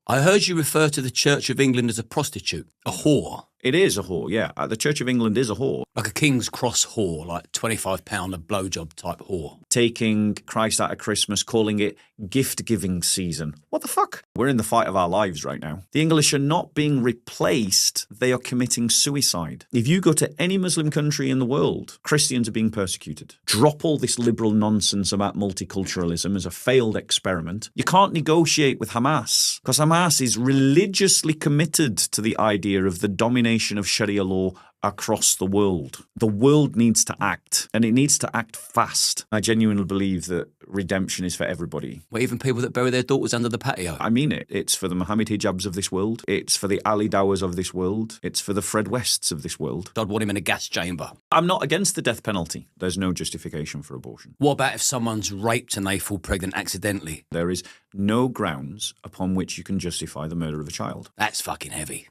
I heard you refer to the Church of England as a prostitute, a whore. It is a whore, yeah. The Church of England is a whore. Like a King's Cross whore, like £25 a blowjob type whore. Taking Christ out of Christmas, calling it gift-giving season. What the fuck? We're in the fight of our lives right now. The English are not being replaced. They are committing suicide. If you go to any Muslim country in the world, Christians are being persecuted. Drop all this liberal nonsense about multiculturalism as a failed experiment. You can't negotiate with Hamas because Hamas is religiously committed to the idea of the domination of Sharia law across the world. The world needs to act, and it needs to act fast. I genuinely believe that redemption is for everybody. Well, even people that bury their daughters under the patio. I mean it. It's for the Mohammed Hijabs of this world. It's for the Ali Dawahs of this world. It's for the Fred Wests of this world. I'd want him in a gas chamber. I'm not against the death penalty. There's no justification for abortion. What about if someone's raped and they fall pregnant accidentally? There is no grounds upon which you can justify the murder of a child. That's fucking heavy.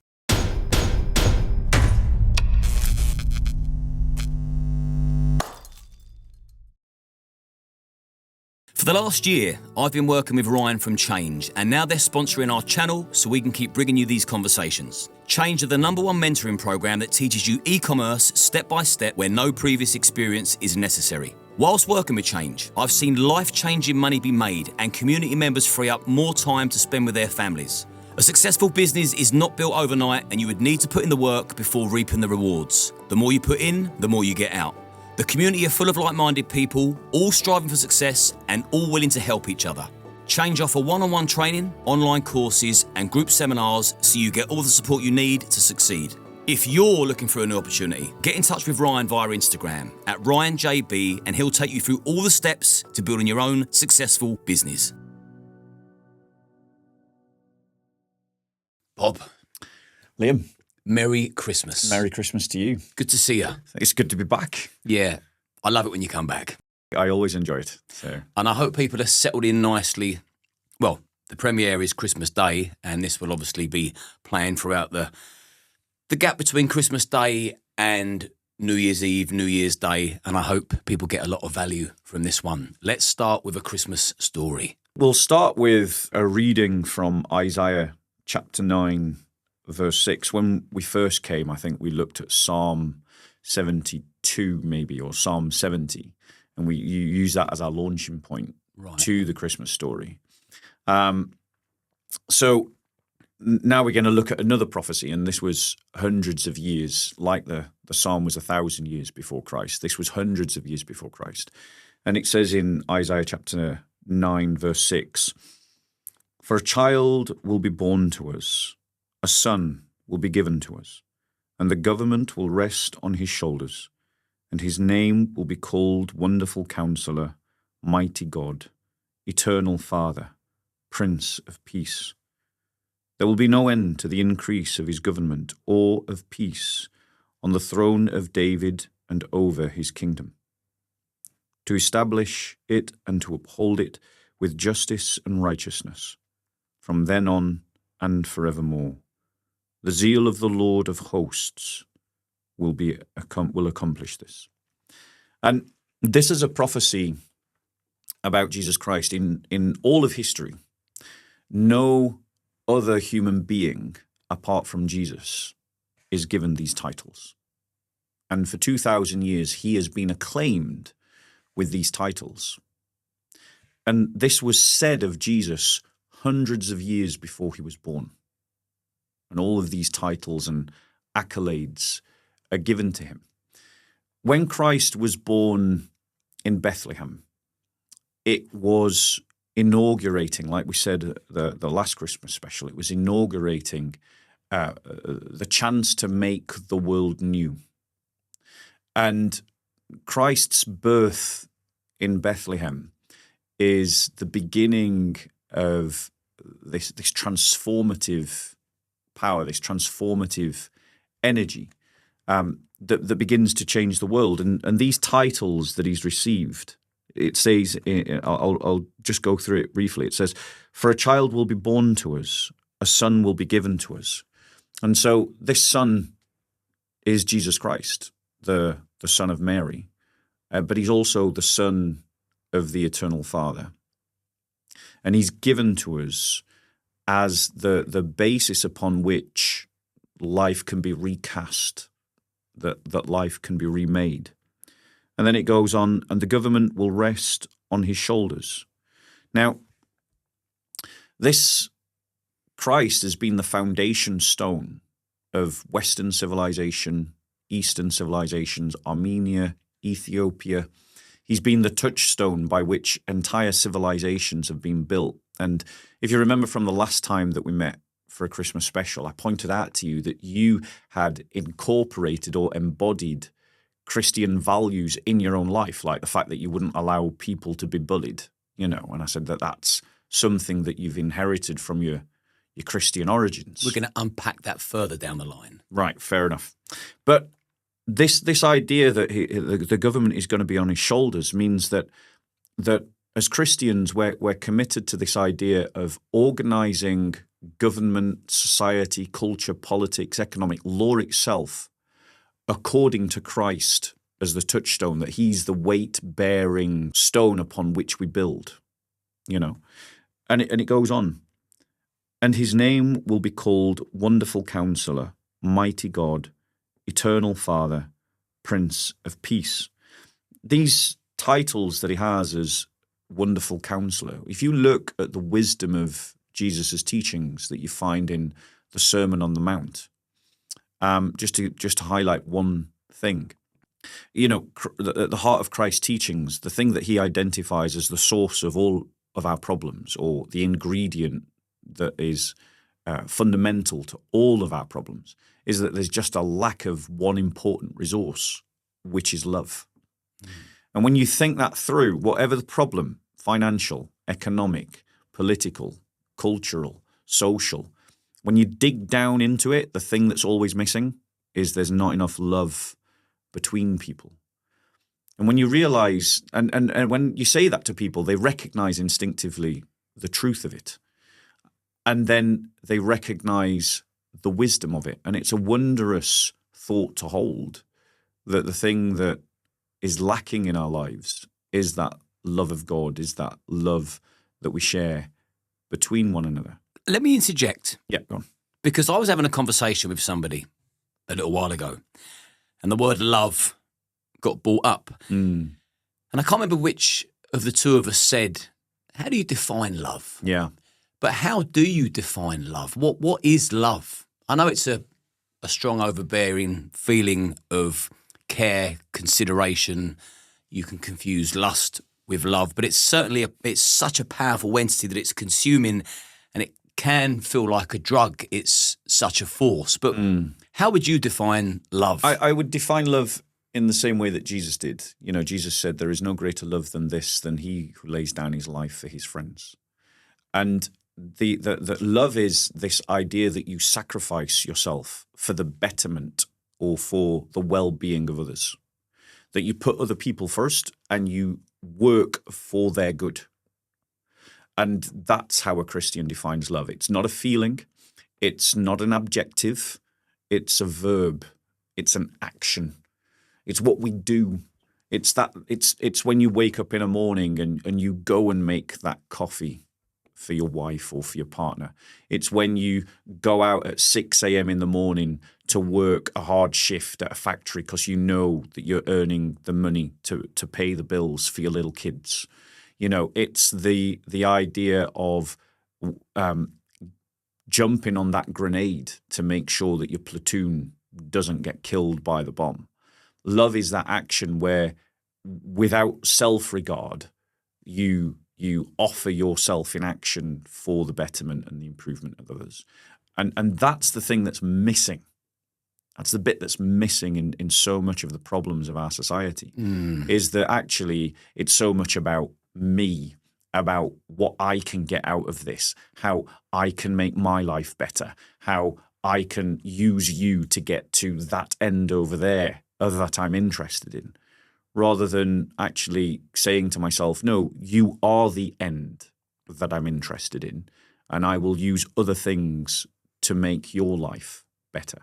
For the last year, I've been working with Ryan from 𝐬𝐮𝐬𝐫𝐸, and now they're sponsoring our channel so we can keep bringing you these conversations. 𝐬𝐮𝐬𝐫𝐸 are the #1 mentoring program that teaches you e-commerce step by step where no previous experience is necessary. Whilst working with 𝐬𝐮𝐬𝐫𝐸, I've seen life-changing money be made and community members free up more time to spend with their families. A successful business is not built overnight, and you would need to put in the work before reaping the rewards. The more you put in, the more you get out. The community are full of like-minded people, all striving for success and all willing to help each other. 𝐬𝐮𝐬𝐫𝐸 offer one-on-one training, online courses and group seminars so you get all the support you need to succeed. If you're looking for a new opportunity, get in touch with Ryan via Instagram at @RyanJB and he'll take you through all the steps to building your own successful business. Bob. Liam. Merry Christmas. Merry Christmas to you. Good to see you. It's good to be back. Yeah, I love it when you come back. I always enjoy it. So. And I hope people are settled in nicely. Well, the premiere is Christmas Day, and this will obviously be playing throughout the gap between Christmas Day and New Year's Eve, New Year's Day, and I hope people get a lot of value from this one. Let's start with a Christmas story. We'll start with a reading from Isaiah chapter 9, verse 6. When we first came, I think we looked at Psalm 72 maybe, or Psalm 70, and you use that as our launching point to the Christmas story. So now we're going to look at another prophecy, and this was hundreds of years, like the Psalm was 1,000 years before Christ. This was hundreds of years before Christ. And it says in Isaiah chapter 9, verse 6, "For a child will be born to us, a son will be given to us, and the government will rest on his shoulders, and his name will be called Wonderful Counselor, Mighty God, Eternal Father, Prince of Peace. There will be no end to the increase of his government or of peace on the throne of David and over his kingdom, to establish it and to uphold it with justice and righteousness, from then on and forevermore. The zeal of the Lord of hosts will accomplish this." And this is a prophecy about Jesus Christ. In all of history, no other human being apart from Jesus is given these titles. And for 2,000 years, he has been acclaimed with these titles. And this was said of Jesus hundreds of years before he was born. And all of these titles and accolades are given to him. When Christ was born in Bethlehem, it was inaugurating, like we said the last Christmas special, it was inaugurating the chance to make the world new. And Christ's birth in Bethlehem is the beginning of this transformative power, this transformative energy that begins to change the world. And these titles that he's received, it says, I'll just go through it briefly. It says, "For a child will be born to us, a son will be given to us." And so this son is Jesus Christ, the son of Mary, but he's also the son of the Eternal Father. And he's given to us as the basis upon which life can be recast, that life can be remade. And then it goes on, and the government will rest on his shoulders. Now, this Christ has been the foundation stone of Western civilization, Eastern civilizations, Armenia, Ethiopia. He's been the touchstone by which entire civilizations have been built. And if you remember from the last time that we met for a Christmas special, I pointed out to you that you had incorporated or embodied Christian values in your own life, like the fact that you wouldn't allow people to be bullied, and I said that that's something that you've inherited from your Christian origins. We're going to unpack that further down the line. Right, fair enough. But this idea that the government is going to be on his shoulders means that as Christians, we're committed to this idea of organizing government, society, culture, politics, economic law itself according to Christ as the touchstone, that he's the weight-bearing stone upon which we build, And it goes on. And his name will be called Wonderful Counselor, Mighty God, Eternal Father, Prince of Peace. These titles that he has as Wonderful Counselor, if you look at the wisdom of Jesus' teachings that you find in the Sermon on the Mount, just to highlight one thing, at the heart of Christ's teachings, the thing that he identifies as the source of all of our problems, or the ingredient that is fundamental to all of our problems, is that there's just a lack of one important resource, which is love. Mm. And when you think that through, whatever the problem, financial, economic, political, cultural, social, when you dig down into it, the thing that's always missing is there's not enough love between people. And when you realize, and when you say that to people, they recognize instinctively the truth of it. And then they recognize the wisdom of it. And it's a wondrous thought to hold, that the thing that is lacking in our lives is that love of God, is that love that we share between one another. Let me interject. Yeah, go on. Because I was having a conversation with somebody a little while ago, and the word love got brought up. Mm. And I can't remember which of the two of us said, how do you define love? Yeah. But how do you define love? What is love? I know it's a strong, overbearing feeling of care, consideration. You can confuse lust with love, but it's certainly it's such a powerful entity that it's consuming, and it can feel like a drug. It's such a force. But how would you define love? I would define love in the same way that Jesus did. Jesus said, there is no greater love than this, than he who lays down his life for his friends. And the love is this idea that you sacrifice yourself for the betterment or for the well-being of others, that you put other people first and you work for their good. And that's how a Christian defines love. It's not a feeling. It's not an adjective. It's a verb. It's an action. It's what we do. It's when you wake up in a morning and you go and make that coffee for your wife or for your partner. It's when you go out at 6 a.m. in the morning to work a hard shift at a factory because you know that you're earning the money to pay the bills for your little kids. It's the idea of jumping on that grenade to make sure that your platoon doesn't get killed by the bomb. Love is that action where, without self-regard, you offer yourself in action for the betterment and the improvement of others. And that's the thing that's missing. That's the bit that's missing in so much of the problems of our society, is that actually it's so much about me, about what I can get out of this, how I can make my life better, how I can use you to get to that end over there that I'm interested in, rather than actually saying to myself, no, you are the end that I'm interested in, and I will use other things to make your life better.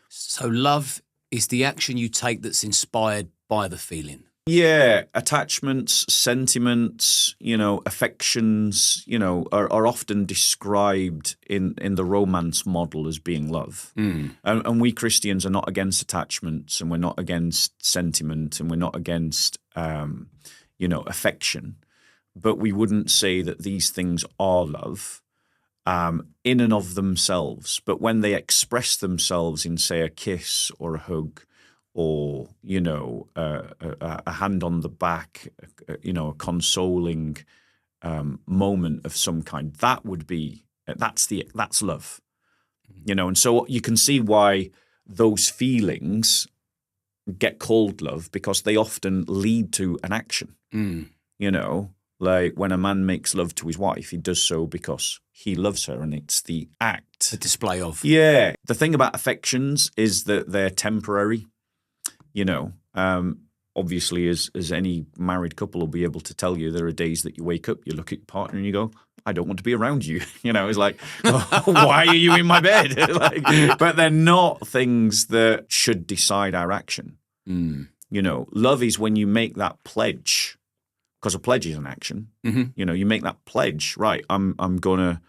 So love is the action you take that's inspired by the feeling. Yeah, attachments, sentiments, affections, are often described in the romance model as being love. And we Christians are not against attachments, and we're not against sentiment, and we're not against, affection. But we wouldn't say that these things are love in and of themselves. But when they express themselves in, say, a kiss or a hug, or a hand on the back, a consoling moment of some kind, that's love, and so you can see why those feelings get called love, because they often lead to an action. Like when a man makes love to his wife, he does so because he loves her, and it's the act, a display of. Yeah, the thing about affections is that they're temporary. Obviously, as any married couple will be able to tell you, there are days that you wake up, you look at your partner and you go, I don't want to be around you. It's like, oh, why are you in my bed? But they're not things that should decide our action. Love is when you make that pledge, because a pledge is an action. You make that pledge, right? I'm gonna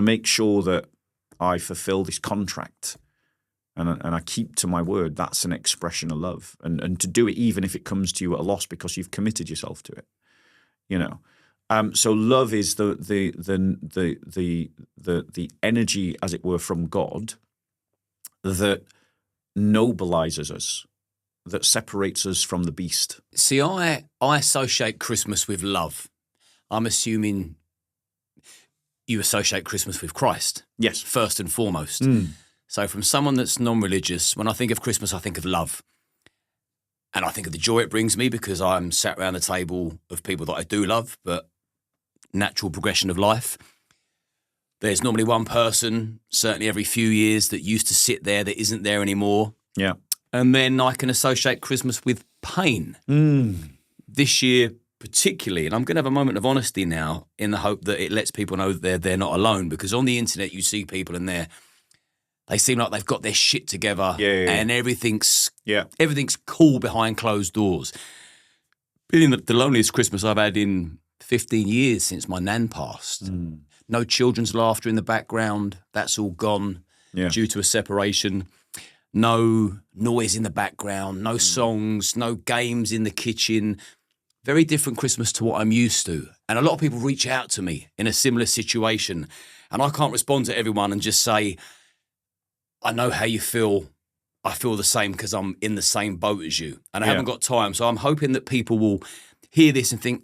make sure that I fulfill this contract. And I keep to my word. That's an expression of love, and to do it even if it comes to you at a loss because you've committed yourself to it. So love is the energy, as it were, from God that nobilizes us, that separates us from the beast. See, I associate Christmas with love. I'm assuming you associate Christmas with Christ. Yes, first and foremost. So from someone that's non-religious, when I think of Christmas, I think of love. And I think of the joy it brings me because I'm sat around a table of people that I do love, but natural progression of life. There's normally one person, certainly every few years, that used to sit there that isn't there anymore. Yeah. And then I can associate Christmas with pain. This year particularly, and I'm going to have a moment of honesty now in the hope that it lets people know that they're not alone, because on the internet you see people and they seem like they've got their shit together, and everything's cool behind closed doors. Being the loneliest Christmas I've had in 15 years since my nan passed. No children's laughter in the background. That's all gone due to a separation. No noise in the background, no songs, no games in the kitchen. Very different Christmas to what I'm used to. And a lot of people reach out to me in a similar situation, and I can't respond to everyone and just say, I know how you feel. I feel the same because I'm in the same boat as you. And I haven't got time. So I'm hoping that people will hear this and think,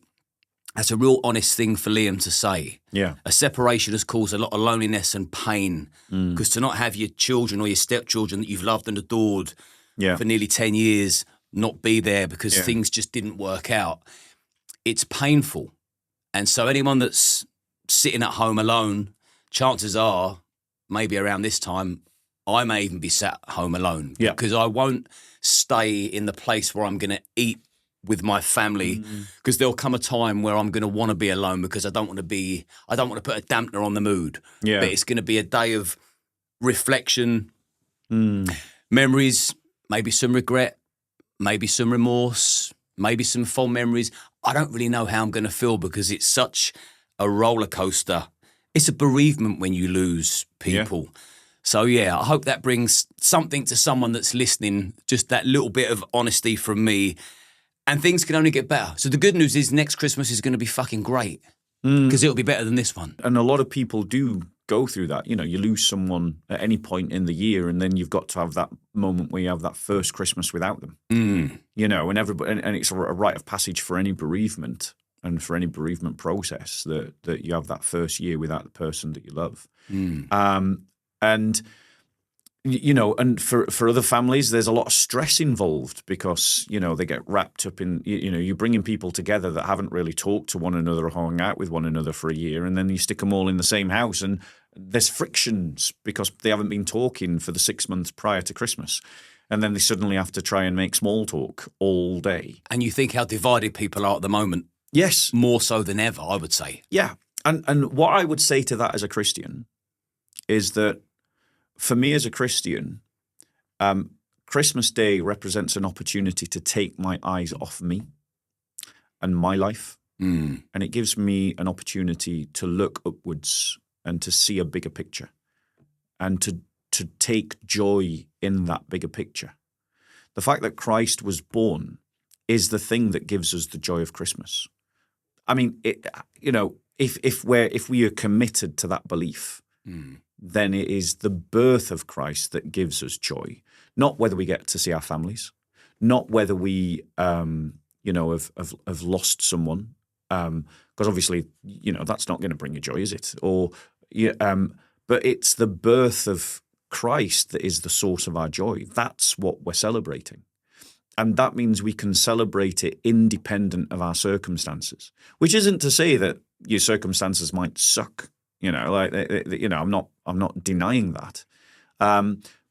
that's a real honest thing for Liam to say. Yeah. A separation has caused a lot of loneliness and pain, because to not have your children or your stepchildren that you've loved and adored for nearly 10 years not be there because things just didn't work out, it's painful. And so anyone that's sitting at home alone, chances are maybe around this time, I may even be sat home alone because I won't stay in the place where I'm going to eat with my family, because there'll come a time where I'm going to want to be alone because I don't want to put a dampener on the mood. Yeah. But it's going to be a day of reflection, memories, maybe some regret, maybe some remorse, maybe some fond memories. I don't really know how I'm going to feel because it's such a roller coaster. It's a bereavement when you lose people. Yeah. So, I hope that brings something to someone that's listening, just that little bit of honesty from me, and things can only get better. So the good news is next Christmas is going to be fucking great because it'll be better than this one. And a lot of people do go through that. You lose someone at any point in the year, and then you've got to have that moment where you have that first Christmas without them. And everybody, and it's a rite of passage for any bereavement and for any bereavement process that you have that first year without the person that you love. And for other families, there's a lot of stress involved because, they get wrapped up in, you're bringing people together that haven't really talked to one another or hung out with one another for a year, and then you stick them all in the same house, and there's frictions because they haven't been talking for the 6 months prior to Christmas. And then they suddenly have to try and make small talk all day. And you think how divided people are at the moment. Yes. More so than ever, I would say. Yeah. And what I would say to that as a Christian is that for me as a Christian, Christmas Day represents an opportunity to take my eyes off me and my life. And it gives me an opportunity to look upwards and to see a bigger picture and to take joy in that bigger picture. The fact that Christ was born is the thing that gives us the joy of Christmas. I mean, if we are committed to that belief, then it is the birth of Christ that gives us joy, not whether we get to see our families, not whether we, have lost someone, because obviously, that's not going to bring you joy, is it? But it's the birth of Christ that is the source of our joy. That's what we're celebrating. And that means we can celebrate it independent of our circumstances, which isn't to say that your circumstances might suck. I'm not denying that.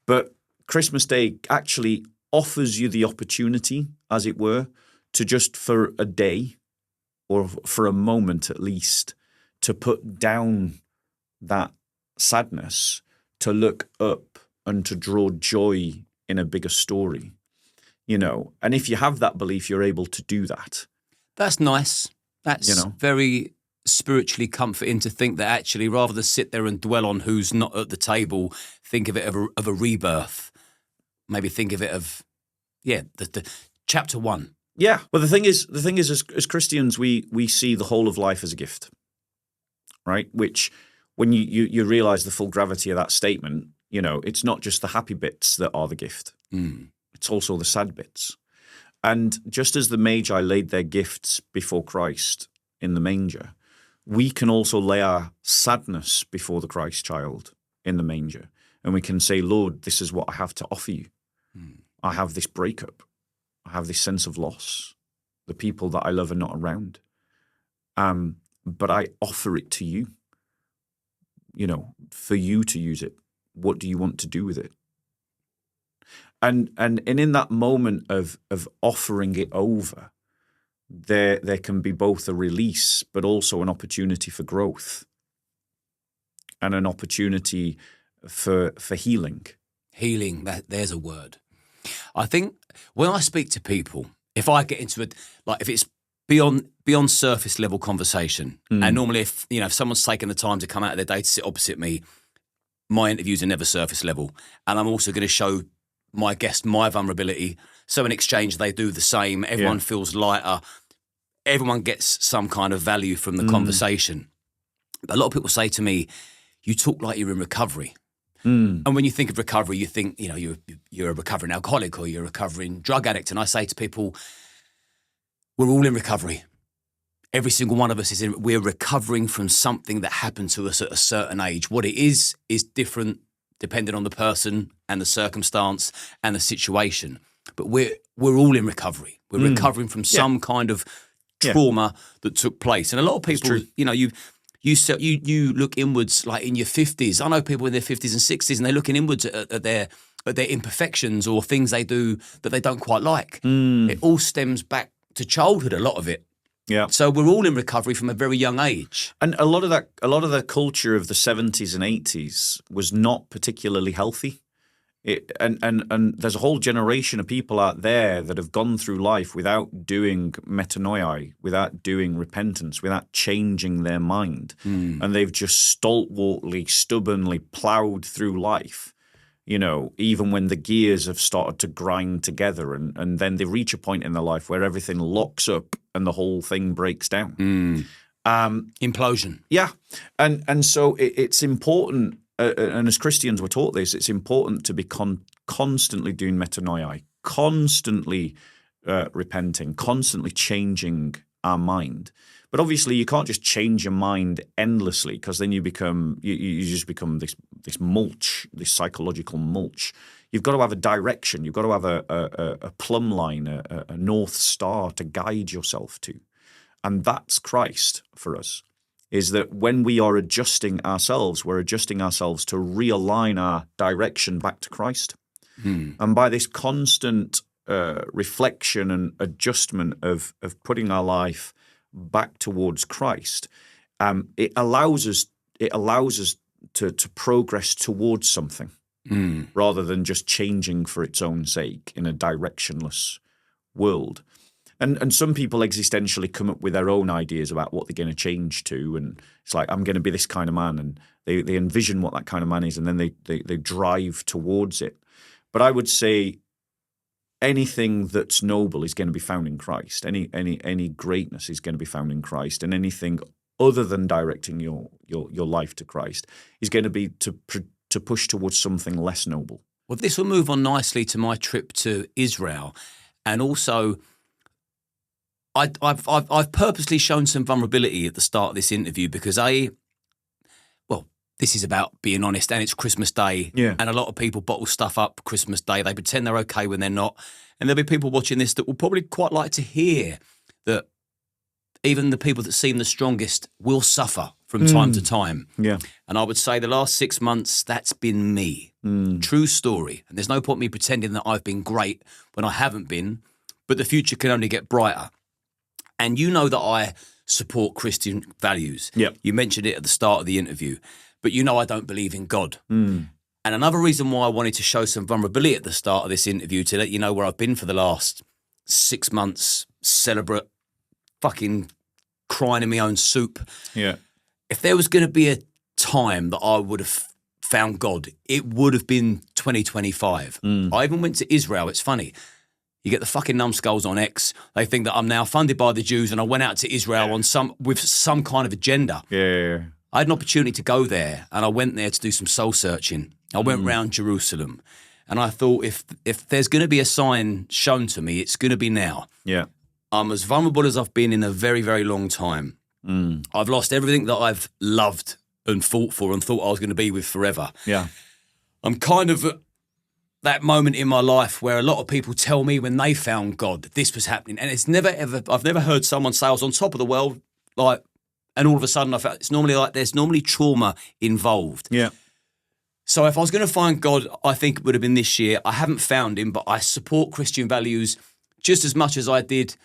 But Christmas Day actually offers you the opportunity, as it were, to just for a day or for a moment at least, to put down that sadness, to look up and to draw joy in a bigger story. And if you have that belief, you're able to do that. That's nice. That's very spiritually comforting to think that actually, rather than sit there and dwell on who's not at the table, think of it of a rebirth. Maybe think of it of, the chapter 1. Yeah. Well, the thing is, as Christians, we see the whole of life as a gift, right? Which, when you realize the full gravity of that statement, it's not just the happy bits that are the gift. It's also the sad bits. And just as the Magi laid their gifts before Christ in the manger, we can also lay our sadness before the Christ child in the manger. And we can say, Lord, this is what I have to offer you. I have this breakup. I have this sense of loss. The people that I love are not around. But I offer it to you, for you to use it. What do you want to do with it? And in that moment of offering it over, there can be both a release, but also an opportunity for growth and an opportunity for healing. Healing, there's a word. I think when I speak to people, if I get into it, like if it's beyond surface level conversation, and normally if someone's taken the time to come out of their day to sit opposite me, my interviews are never surface level, and I'm also going to show my guest my vulnerability. So in exchange, they do the same. Everyone feels lighter. Everyone gets some kind of value from the conversation. But a lot of people say to me, "You talk like you're in recovery." And when you think of recovery, you think you're a recovering alcoholic or you're a recovering drug addict. And I say to people, we're all in recovery. Every single one of us we're recovering from something that happened to us at a certain age. What it is different depending on the person and the circumstance and the situation. But we're all in recovery. We're recovering from some kind of trauma that took place. And a lot of people, you look inwards, like in your 50s. I know people in their 50s and 60s, and they're looking inwards at their imperfections or things they do that they don't quite like. It all stems back to childhood, a lot of it. Yeah. So we're all in recovery from a very young age. And a lot of the culture of the 70s and 80s was not particularly healthy. And there's a whole generation of people out there that have gone through life without doing metanoia, without doing repentance, without changing their mind. And they've just stalwartly, stubbornly plowed through life, even when the gears have started to grind together. And then they reach a point in their life where everything locks up and the whole thing breaks down. Implosion. Yeah. And so it's important. And as Christians, we're taught this, it's important to be constantly doing metanoia, constantly repenting, constantly changing our mind. But obviously, you can't just change your mind endlessly, because then you just become this mulch, this psychological mulch. You've got to have a direction. You've got to have a plumb line, a north star to guide yourself to. And that's Christ for us. Is that when we are adjusting ourselves, we're adjusting ourselves to realign our direction back to Christ. And by this constant reflection and adjustment of putting our life back towards Christ, it allows us to progress towards something. rather than just changing for its own sake in a directionless world. And some people existentially come up with their own ideas about what they're going to change to. And it's like, I'm going to be this kind of man. And they envision what that kind of man is, and then they drive towards it. But I would say anything that's noble is going to be found in Christ. Any greatness is going to be found in Christ. And anything other than directing your life to Christ is going to be to push towards something less noble. Well, this will move on nicely to my trip to Israel. And also, I've purposely shown some vulnerability at the start of this interview because this is about being honest, and it's Christmas Day, and a lot of people bottle stuff up Christmas Day. They pretend they're okay when they're not. And there'll be people watching this that will probably quite like to hear that even the people that seem the strongest will suffer from time to time. Yeah. And I would say the last 6 months, that's been me. True story. And there's no point me pretending that I've been great when I haven't been, but the future can only get brighter. And you know that I support Christian values. Yep. You mentioned it at the start of the interview. But you know I don't believe in God. And another reason why I wanted to show some vulnerability at the start of this interview, to let you know where I've been for the last 6 months, celibate, fucking crying in my own soup. Yeah. If there was going to be a time that I would have found God, it would have been 2025. I even went to Israel. It's funny. You get the fucking numbskulls on X. They think that I'm now funded by the Jews, and I went out to Israel with some kind of agenda. Yeah. I had an opportunity to go there, and I went there to do some soul searching. I went round Jerusalem, and I thought if there's going to be a sign shown to me, it's going to be now. Yeah, I'm as vulnerable as I've been in a very, very long time. I've lost everything that I've loved and fought for and thought I was going to be with forever. Yeah, I'm kind of at that moment in my life where a lot of people tell me when they found God that this was happening, and I've never heard someone say I was on top of the world, like. And all of a sudden, I felt it's normally like there's normally trauma involved. Yeah. So if I was going to find God, I think it would have been this year. I haven't found him, but I support Christian values just as much as I did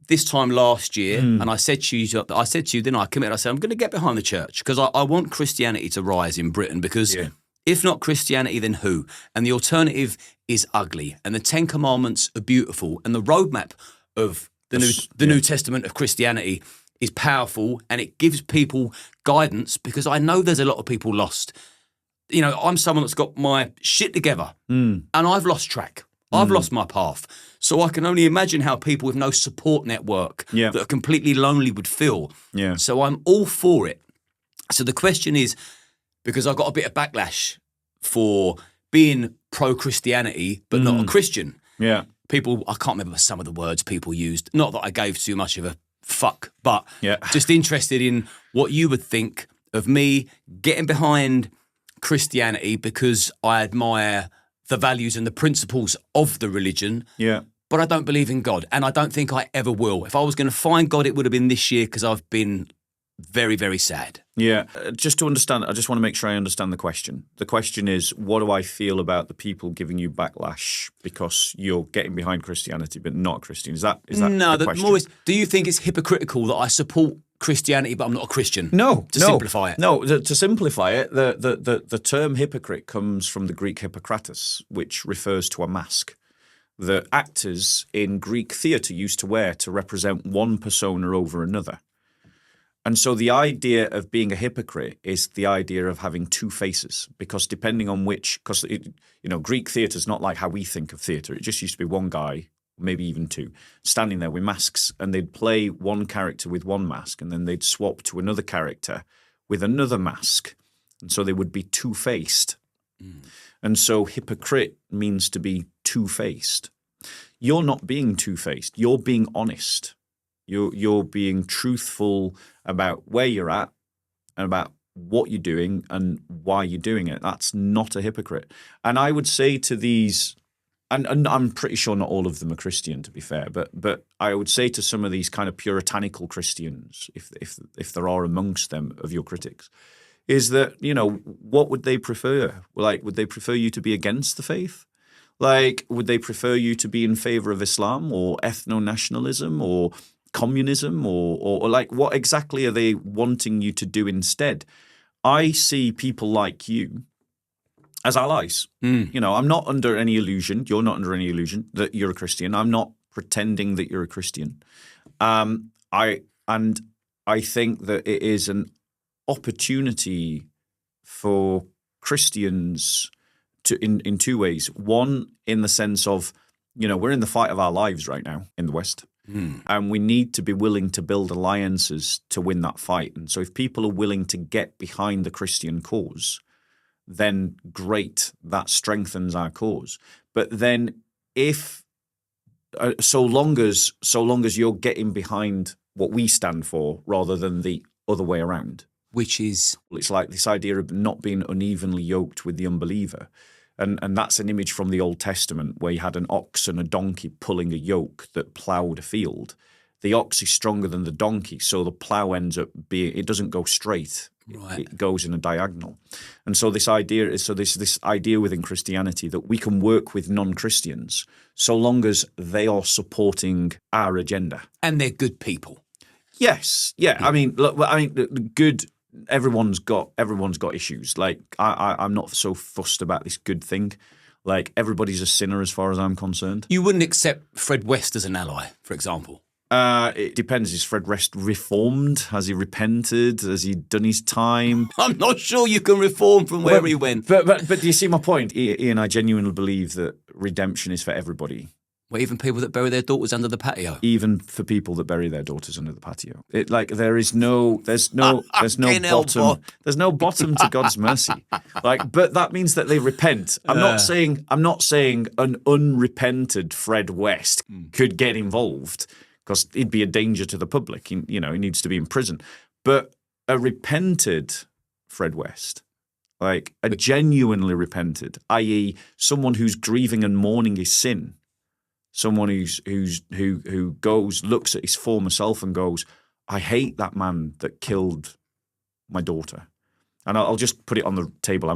this time last year. And I said to you, then I committed. I said I'm going to get behind the church because I want Christianity to rise in Britain. Because if not Christianity, then who? And the alternative is ugly. And the 10 Commandments are beautiful, and the roadmap of the New Testament of Christianity is powerful, and it gives people guidance, because I know there's a lot of people lost. You know, I'm someone that's got my shit together and I've lost track. I've lost my path. So I can only imagine how people with no support network that are completely lonely would feel. Yeah. So I'm all for it. So the question is, because I got a bit of backlash for being pro-Christianity but not a Christian. Yeah. People, I can't remember some of the words people used. Not that I gave too much of a fuck, but just interested in what you would think of me getting behind Christianity because I admire the values and the principles of the religion. Yeah. But I don't believe in God, and I don't think I ever will. If I was going to find God, it would have been this year, because I've been very, very sad. Yeah. Just to understand, I just want to make sure I understand the question. The question is, what do I feel about the people giving you backlash because you're getting behind Christianity but not a Christian? Is that no, the question? More is, do you think it's hypocritical that I support Christianity but I'm not a Christian? No. Simplify it. No, to simplify it, the term hypocrite comes from the Greek Hippocrates, which refers to a mask that actors in Greek theatre used to wear to represent one persona over another. And so the idea of being a hypocrite is the idea of having two faces, because depending on because Greek theatre is not like how we think of theatre. It just used to be one guy, maybe even two, standing there with masks, and they'd play one character with one mask, and then they'd swap to another character with another mask. And so they would be two-faced. And so hypocrite means to be two-faced. You're not being two-faced. You're being honest. You're being truthful about where you're at and about what you're doing and why you're doing it. That's not a hypocrite. And I would say to these, and I'm pretty sure not all of them are Christian, to be fair, but I would say to some of these kind of puritanical Christians, if there are amongst them of your critics, is that, what would they prefer? Like, would they prefer you to be against the faith? Like, would they prefer you to be in favor of Islam or ethno-nationalism or communism or like, what exactly are they wanting you to do instead? I see people like you as allies. You know, I'm not under any illusion. You're not under any illusion that you're a Christian. I'm not pretending that you're a Christian. I think that it is an opportunity for Christians to in two ways. One, in the sense of, you know, we're in the fight of our lives right now in the West. And we need to be willing to build alliances to win that fight. And so if people are willing to get behind the Christian cause, then great, that strengthens our cause. But then if so long as you're getting behind what we stand for rather than the other way around. Which is? It's like this idea of not being unevenly yoked with the unbeliever. And that's an image from the Old Testament where you had an ox and a donkey pulling a yoke that ploughed a field. The ox is stronger than the donkey, so the plough ends up it doesn't go straight. Right. It goes in a diagonal. And so this idea within Christianity that we can work with non-Christians so long as they are supporting our agenda. And they're good people. Yes. Yeah. I mean, look, good. Everyone's got issues. Like I'm not so fussed about this good thing. Like everybody's a sinner as far as I'm concerned. You wouldn't accept Fred West as an ally, for example? It depends. Is Fred West reformed? Has he repented? Has he done his time? I'm not sure you can reform from where he went. But do you see my point? Ian, I genuinely believe that redemption is for everybody. Well, even people that bury their daughters under the patio. Even for people that bury their daughters under the patio. There's no bottom. There's no bottom to God's mercy. But that means that they repent. I'm not saying an unrepented Fred West could get involved because he'd be a danger to the public. He needs to be in prison. But a repented Fred West, like a genuinely repented, i.e., someone who's grieving and mourning his sin. Someone who looks at his former self and goes, I hate that man that killed my daughter. And I'll just put it on the table.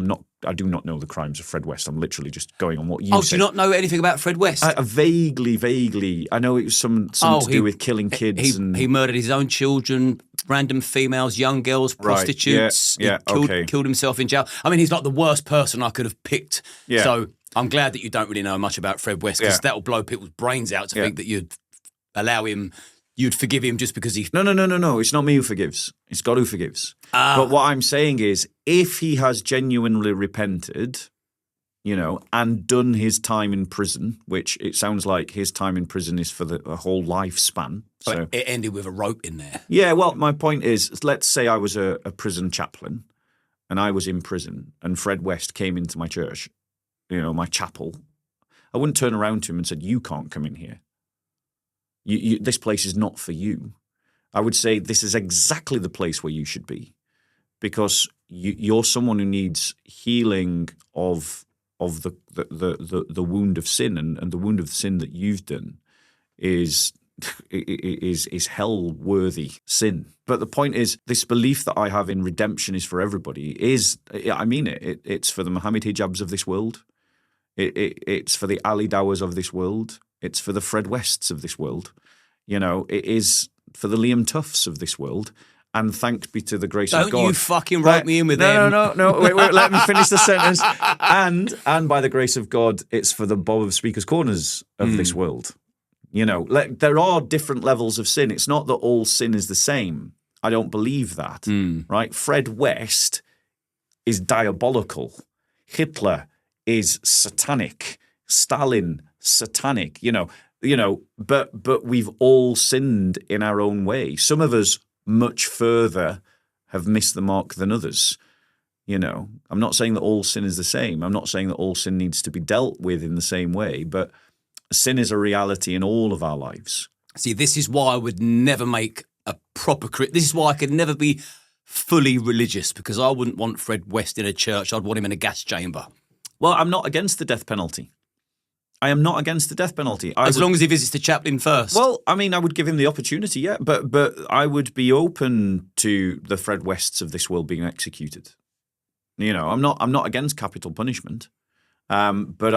I do not know the crimes of Fred West. I'm literally just going on what you said. Oh, do you not know anything about Fred West? Vaguely. I know it was something to do with killing kids. He murdered his own children, random females, young girls, prostitutes. Right. Killed himself in jail. I mean, he's not the worst person I could have picked. Yeah. So I'm glad that you don't really know much about Fred West because that will blow people's brains out to think that you'd forgive him just because he... No. It's not me who forgives. It's God who forgives. But what I'm saying is if he has genuinely repented, and done his time in prison, which it sounds like his time in prison is for a whole lifespan. So it ended with a rope in there. Yeah, well, my point is, let's say I was a prison chaplain and I was in prison and Fred West came into my church, my chapel. I wouldn't turn around to him and said, you can't come in here. This place is not for you. I would say this is exactly the place where you should be because you're someone who needs healing of the wound of sin, and the wound of sin that you've done is hell-worthy sin. But the point is, this belief that I have in redemption is for everybody. I mean it. It's for the Mohammed Hijabs of this world. It's for the Ali Dawahs of this world. It's for the Fred Wests of this world. It is for the Liam Tuffs of this world. And thanks be to the grace of God. Don't you fucking rope me in with them. No. Wait, let me finish the sentence. And by the grace of God, it's for the Bob of Speaker's Corners of this world. There are different levels of sin. It's not that all sin is the same. I don't believe that. Right? Fred West is diabolical. Hitler is satanic. Stalin, satanic. But we've all sinned in our own way. Some of us much further have missed the mark than others. I'm not saying that all sin is the same. I'm not saying that all sin needs to be dealt with in the same way, but sin is a reality in all of our lives. See, this is why I would never make a proper... This is why I could never be fully religious, because I wouldn't want Fred West in a church. I'd want him in a gas chamber. Well, I'm not against the death penalty. I am not against the death penalty. As long as he visits the chaplain first. Well, I mean, I would give him the opportunity, yeah, but I would be open to the Fred Wests of this world being executed. I'm not against capital punishment, but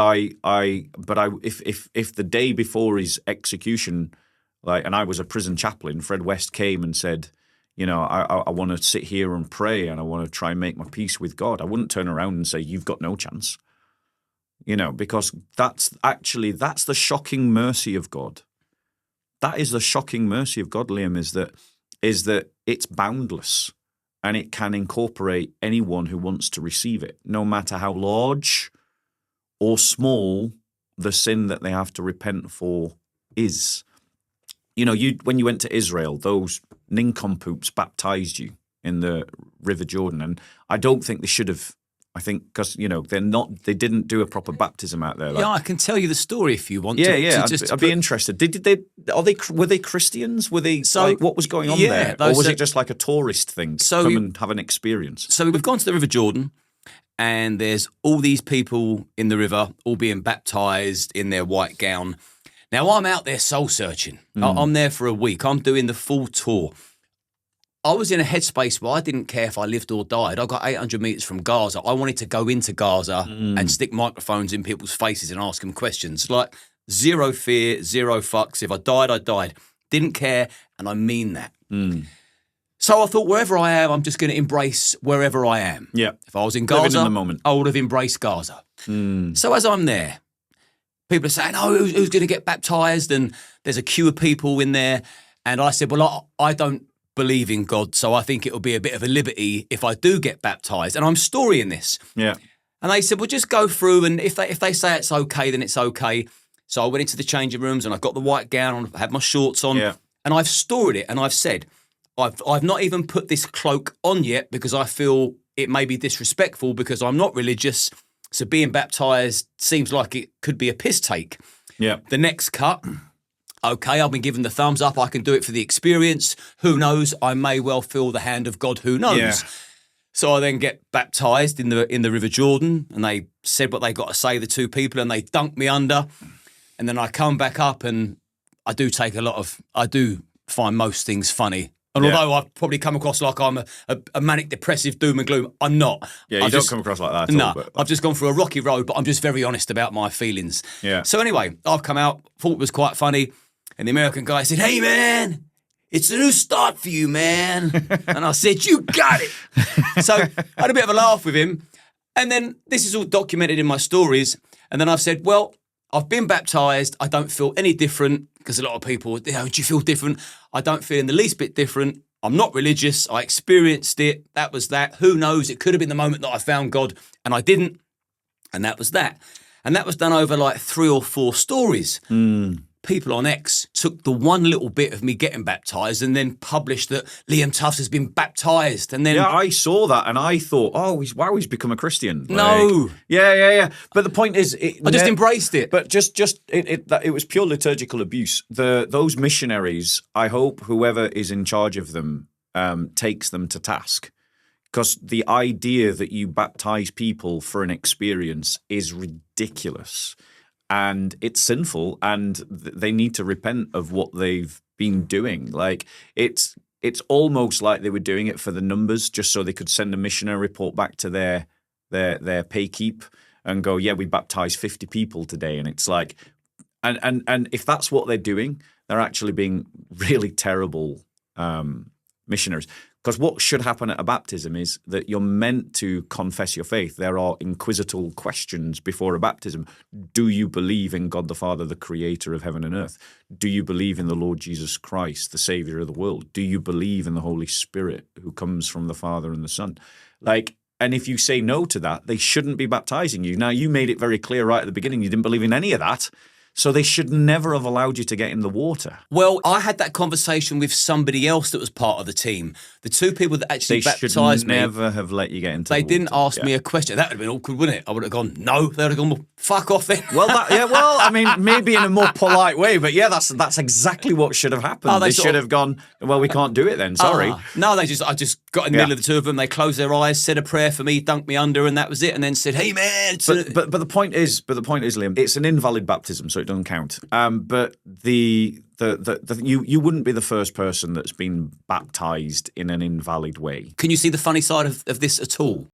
if the day before his execution, and I was a prison chaplain, Fred West came and said, you know, I want to sit here and pray and I want to try and make my peace with God. I wouldn't turn around and say, you've got no chance. You know, because that's the shocking mercy of God. That is the shocking mercy of God, Liam, is that it's boundless and it can incorporate anyone who wants to receive it, no matter how large or small the sin that they have to repent for is. You know, when you went to Israel, those nincompoops baptized you in the River Jordan, and I don't think they should have. I think because, you know, they didn't do a proper baptism out there. Like, yeah, I can tell you the story if you want. I'd be interested. Were they Christians? Were they? So, like, what was going on there, or was it just like a tourist thing? Come and have an experience. So we've gone to the River Jordan, and there's all these people in the river, all being baptized in their white gown. Now I'm out there soul searching. I'm there for a week. I'm doing the full tour. I was in a headspace where I didn't care if I lived or died. I got 800 meters from Gaza. I wanted to go into Gaza and stick microphones in people's faces and ask them questions. Like, zero fear, zero fucks. If I died, I died. Didn't care, and I mean that. So I thought, wherever I am, I'm just going to embrace wherever I am. Yeah. If I was in Gaza, living in the moment, I would have embraced Gaza. So as I'm there, people are saying, oh, who's going to get baptized? And there's a queue of people in there. And I said, well, I don't believe in God, so I think it'll be a bit of a liberty if I do get baptized. And I'm storying this. Yeah. And they said, well, just go through, and if they say it's okay, then it's okay. So I went into the changing rooms and I've got the white gown on, I had my shorts on, and I've storied it, and I've said, I've not even put this cloak on yet because I feel it may be disrespectful because I'm not religious. So being baptized seems like it could be a piss take. Yeah. The next cut, okay, I've been given the thumbs up. I can do it for the experience. Who knows? I may well feel the hand of God. Who knows? Yeah. So I then get baptized in the River Jordan, and they said what they got to say, the two people, and they dunked me under. And then I come back up, and I do find most things funny. And although I've probably come across like I'm a manic depressive doom and gloom, I'm not. Yeah, you don't come across like that at all. No, I've just gone through a rocky road, but I'm just very honest about my feelings. Yeah. So anyway, I've come out, thought it was quite funny, and the American guy said, hey, man, it's a new start for you, man. And I said, you got it. So I had a bit of a laugh with him. And then this is all documented in my stories. And then I've said, well, I've been baptized. I don't feel any different, because a lot of people, do you feel different? I don't feel in the least bit different. I'm not religious. I experienced it. That was that. Who knows? It could have been the moment that I found God, and I didn't. And that was that. And that was done over like 3 or 4 stories. People on X took the one little bit of me getting baptized and then published that Liam Tuffs has been baptized. And then I saw that and I thought, he's become a Christian. No. Yeah. But the point is, I just embraced it. But it was pure liturgical abuse. Those missionaries, I hope whoever is in charge of them takes them to task. Because the idea that you baptize people for an experience is ridiculous. And it's sinful, and they need to repent of what they've been doing. Like, it's almost like they were doing it for the numbers, just so they could send a missionary report back to their pay keep and go, yeah, we baptized 50 people today. And it's like, and if that's what they're doing, they're actually being really terrible missionaries. Because what should happen at a baptism is that you're meant to confess your faith. There are inquisitorial questions before a baptism. Do you believe in God the Father, the creator of heaven and earth? Do you believe in the Lord Jesus Christ, the Savior of the world? Do you believe in the Holy Spirit who comes from the Father and the Son? And if you say no to that, they shouldn't be baptizing you. Now, you made it very clear right at the beginning you didn't believe in any of that. So they should never have allowed you to get in the water. Well, I had that conversation with somebody else that was part of the team. The 2 people that actually baptized me. They should never have let you get into the water. They didn't ask me a question. That would have been awkward, wouldn't it? I would have gone, no. They would have gone, well, fuck off then. Well, I mean, maybe in a more polite way, but yeah, that's exactly what should have happened. They should have gone, well, we can't do it then, sorry. No, I just got in the middle of the 2 of them. They closed their eyes, said a prayer for me, dunked me under, and that was it. And then said, hey, man. But the point is, Liam, it's an invalid baptism, so it doesn't count. But you wouldn't be the first person that's been baptized in an invalid way. Can you see the funny side of this at all?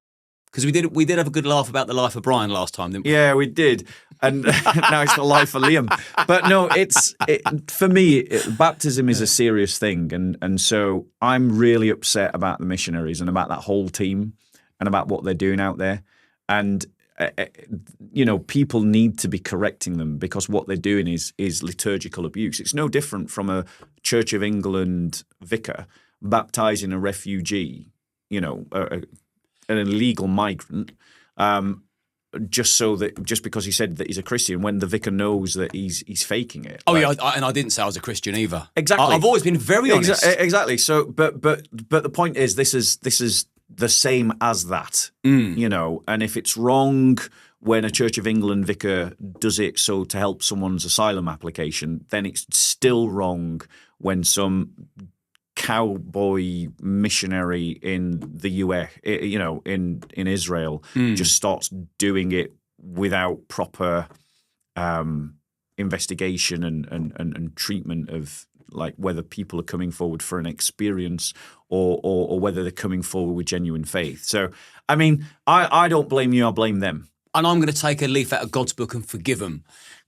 Because we did have a good laugh about the life of Brian last time, didn't we? Yeah, we did. And now it's the life of Liam. But no, for me, baptism is a serious thing. And so I'm really upset about the missionaries and about that whole team and about what they're doing out there. And, people need to be correcting them because what they're doing is liturgical abuse. It's no different from a Church of England vicar baptizing a refugee, an illegal migrant, just because he said that he's a Christian, when the vicar knows that he's faking it. Oh, yeah, and I didn't say I was a Christian either. Exactly. I've always been very honest. Exactly. So, but the point is, this is the same as that, and if it's wrong when a Church of England vicar does it so to help someone's asylum application, then it's still wrong when some cowboy missionary in the US, in Israel, just starts doing it without proper investigation and treatment of like whether people are coming forward for an experience or whether they're coming forward with genuine faith. So, I mean, I don't blame you, I blame them. And I'm going to take a leaf out of God's book and forgive them.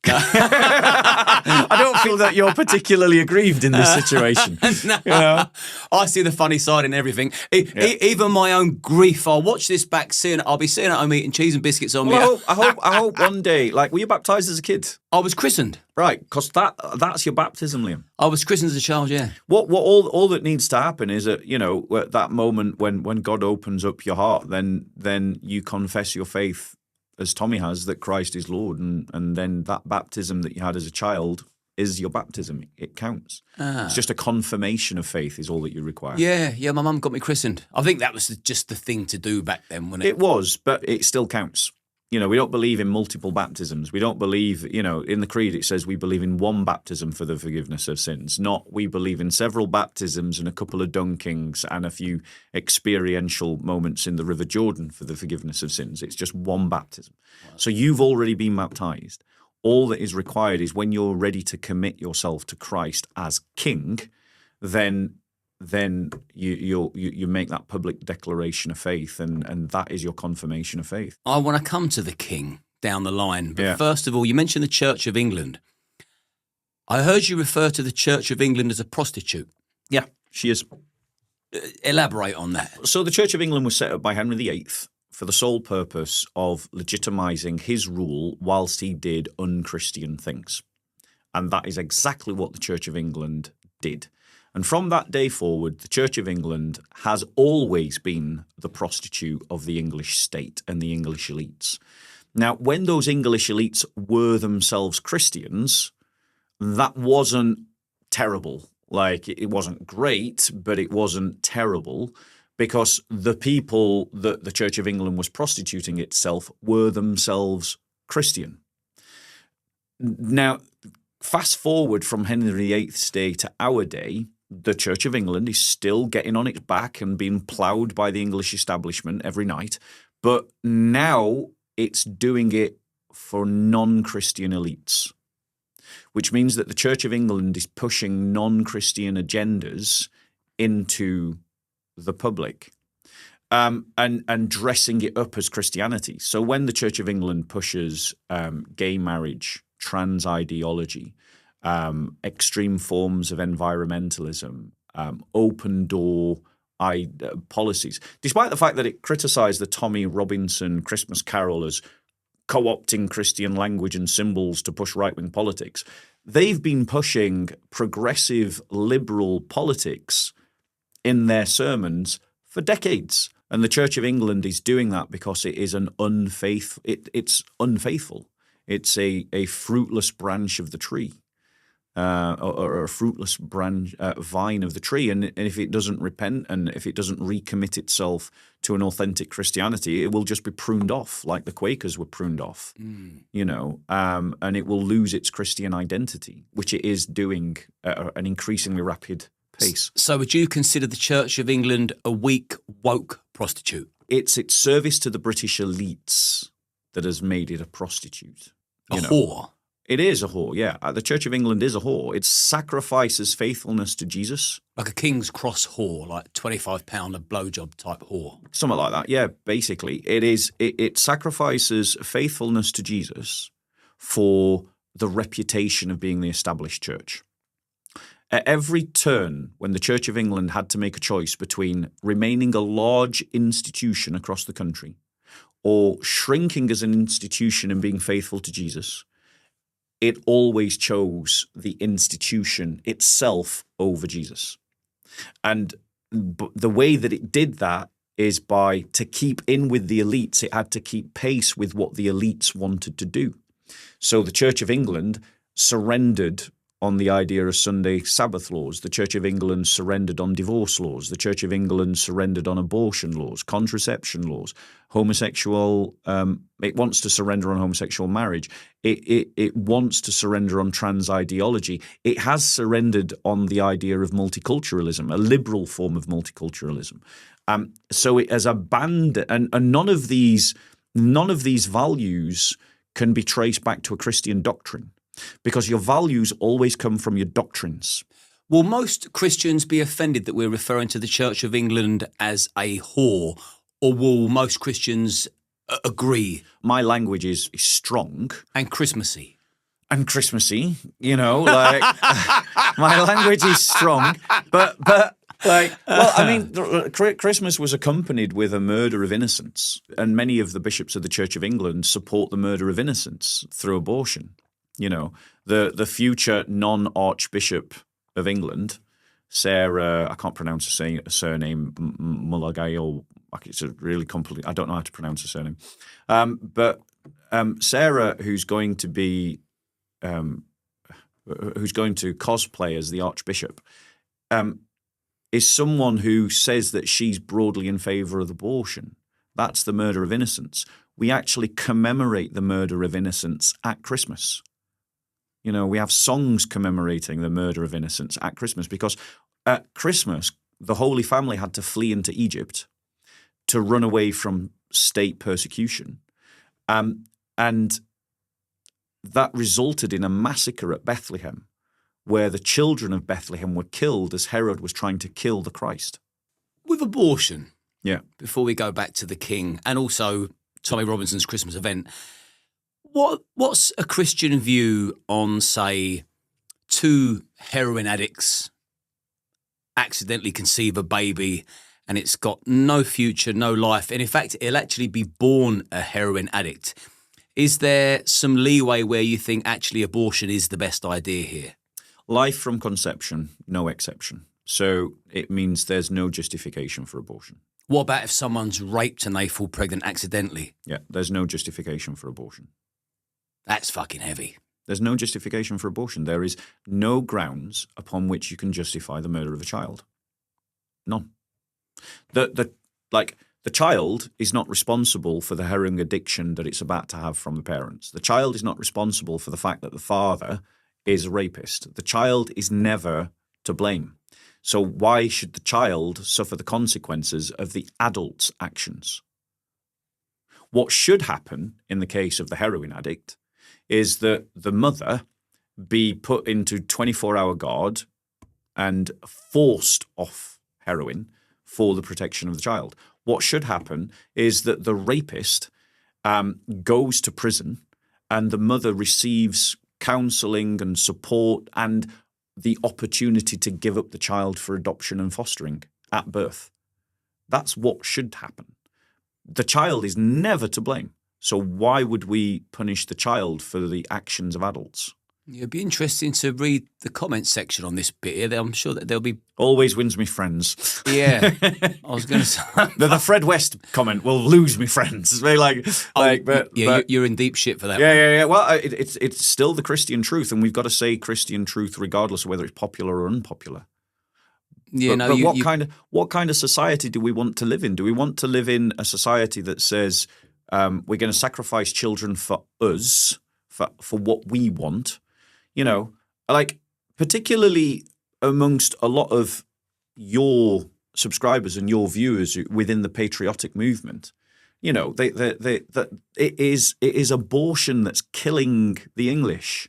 I don't feel that you're particularly aggrieved in this situation. No. I see the funny side in everything. Even my own grief. I'll watch this back soon. I'll be sitting at home eating cheese and biscuits on me. I hope one day, were you baptised as a kid? I was christened. Right, because that's your baptism, Liam. I was christened as a child, yeah. What all that needs to happen is that, at that moment when God opens up your heart, then you confess your faith as Tommy has, that Christ is Lord, and then that baptism that you had as a child is your baptism. It counts. It's just a confirmation of faith is all that you require. Yeah, my mum got me christened. I think that was just the thing to do back then, wasn't it? It was, but it still counts. We don't believe in multiple baptisms. We don't believe, in the creed it says we believe in one baptism for the forgiveness of sins, not we believe in several baptisms and a couple of dunkings and a few experiential moments in the River Jordan for the forgiveness of sins. It's just one baptism. Wow. So you've already been baptized. All that is required is when you're ready to commit yourself to Christ as King, then you make that public declaration of faith, and that is your confirmation of faith. I want to come to the King down the line, but first of all, you mentioned the Church of England. I heard you refer to the Church of England as a prostitute. Yeah, she is. Elaborate on that. So the Church of England was set up by Henry VIII for the sole purpose of legitimising his rule whilst he did unchristian things. And that is exactly what the Church of England did. And from that day forward, the Church of England has always been the prostitute of the English state and the English elites. Now, when those English elites were themselves Christians, that wasn't terrible. It wasn't great, but it wasn't terrible because the people that the Church of England was prostituting itself were themselves Christian. Now, fast forward from Henry VIII's day to our day, the Church of England is still getting on its back and being ploughed by the English establishment every night. But now it's doing it for non-Christian elites, which means that the Church of England is pushing non-Christian agendas into the public and dressing it up as Christianity. So when the Church of England pushes gay marriage, trans ideology, extreme forms of environmentalism, open door policies, despite the fact that it criticised the Tommy Robinson Christmas Carol as co-opting Christian language and symbols to push right-wing politics, they've been pushing progressive liberal politics in their sermons for decades. And the Church of England is doing that because it is it's unfaithful. It's a fruitless branch of the tree. Or a fruitless branch, vine of the tree. And if it doesn't repent and if it doesn't recommit itself to an authentic Christianity, it will just be pruned off like the Quakers were pruned off, and it will lose its Christian identity, which it is doing at an increasingly rapid pace. So would you consider the Church of England a weak, woke prostitute? It's its service to the British elites that has made it a prostitute. A whore. It is a whore, yeah. The Church of England is a whore. It sacrifices faithfulness to Jesus. Like a King's Cross whore, like £25 a blowjob type whore. Something like that, yeah, basically. It sacrifices faithfulness to Jesus for the reputation of being the established church. At every turn, when the Church of England had to make a choice between remaining a large institution across the country or shrinking as an institution and being faithful to Jesus, it always chose the institution itself over Jesus. And the way that it did that is to keep in with the elites, it had to keep pace with what the elites wanted to do. So the Church of England surrendered on the idea of Sunday Sabbath laws. The Church of England surrendered on divorce laws. The Church of England surrendered on abortion laws, contraception laws, homosexual. It wants to surrender on homosexual marriage. It wants to surrender on trans ideology. It has surrendered on the idea of multiculturalism, a liberal form of multiculturalism. So it has abandoned, and none of these values can be traced back to a Christian doctrine. Because your values always come from your doctrines. Will most Christians be offended that we're referring to the Church of England as a whore, or will most Christians agree? My language is strong. And Christmassy. And Christmassy, like my language is strong, but like, well, I mean, Christmas was accompanied with a murder of innocents, and many of the bishops of the Church of England support the murder of innocents through abortion. The future non-Archbishop of England, Sarah, I can't pronounce her surname, Mulagay, or it's a really complicated, I don't know how to pronounce her surname. But Sarah, who's going to cosplay as the Archbishop, is someone who says that she's broadly in favour of abortion. That's the murder of innocents. We actually commemorate the murder of innocents at Christmas. We have songs commemorating the murder of innocents at Christmas because at Christmas, the Holy Family had to flee into Egypt to run away from state persecution. And that resulted in a massacre at Bethlehem where the children of Bethlehem were killed as Herod was trying to kill the Christ. With abortion, yeah. Before we go back to the King and also Tommy Robinson's Christmas event, what's a Christian view on, say, two heroin addicts accidentally conceive a baby and it's got no future, no life, and in fact, it'll actually be born a heroin addict? Is there some leeway where you think actually abortion is the best idea here? Life from conception, no exception. So it means there's no justification for abortion. What about if someone's raped and they fall pregnant accidentally? Yeah, there's no justification for abortion. That's fucking heavy. There's no justification for abortion. There is no grounds upon which you can justify the murder of a child. None. The child is not responsible for the heroin addiction that it's about to have from the parents. The child is not responsible for the fact that the father is a rapist. The child is never to blame. So why should the child suffer the consequences of the adult's actions? What should happen in the case of the heroin addict is that the mother be put into 24-hour guard and forced off heroin for the protection of the child. What should happen is that the rapist goes to prison and the mother receives counselling and support and the opportunity to give up the child for adoption and fostering at birth. That's what should happen. The child is never to blame. So why would we punish the child for the actions of adults? It'd be interesting to read the comments section on this bit here. I'm sure that there'll be... Always wins me friends. Yeah. I was going to say... the Fred West comment will lose me friends. You're in deep shit for that. Yeah. Well, it's still the Christian truth, and we've got to say Christian truth regardless of whether it's popular or unpopular. Yeah, what kind of society do we want to live in? Do we want to live in a society that says we're going to sacrifice children for us, for what we want? Particularly amongst a lot of your subscribers and your viewers within the patriotic movement, it is abortion that's killing the English.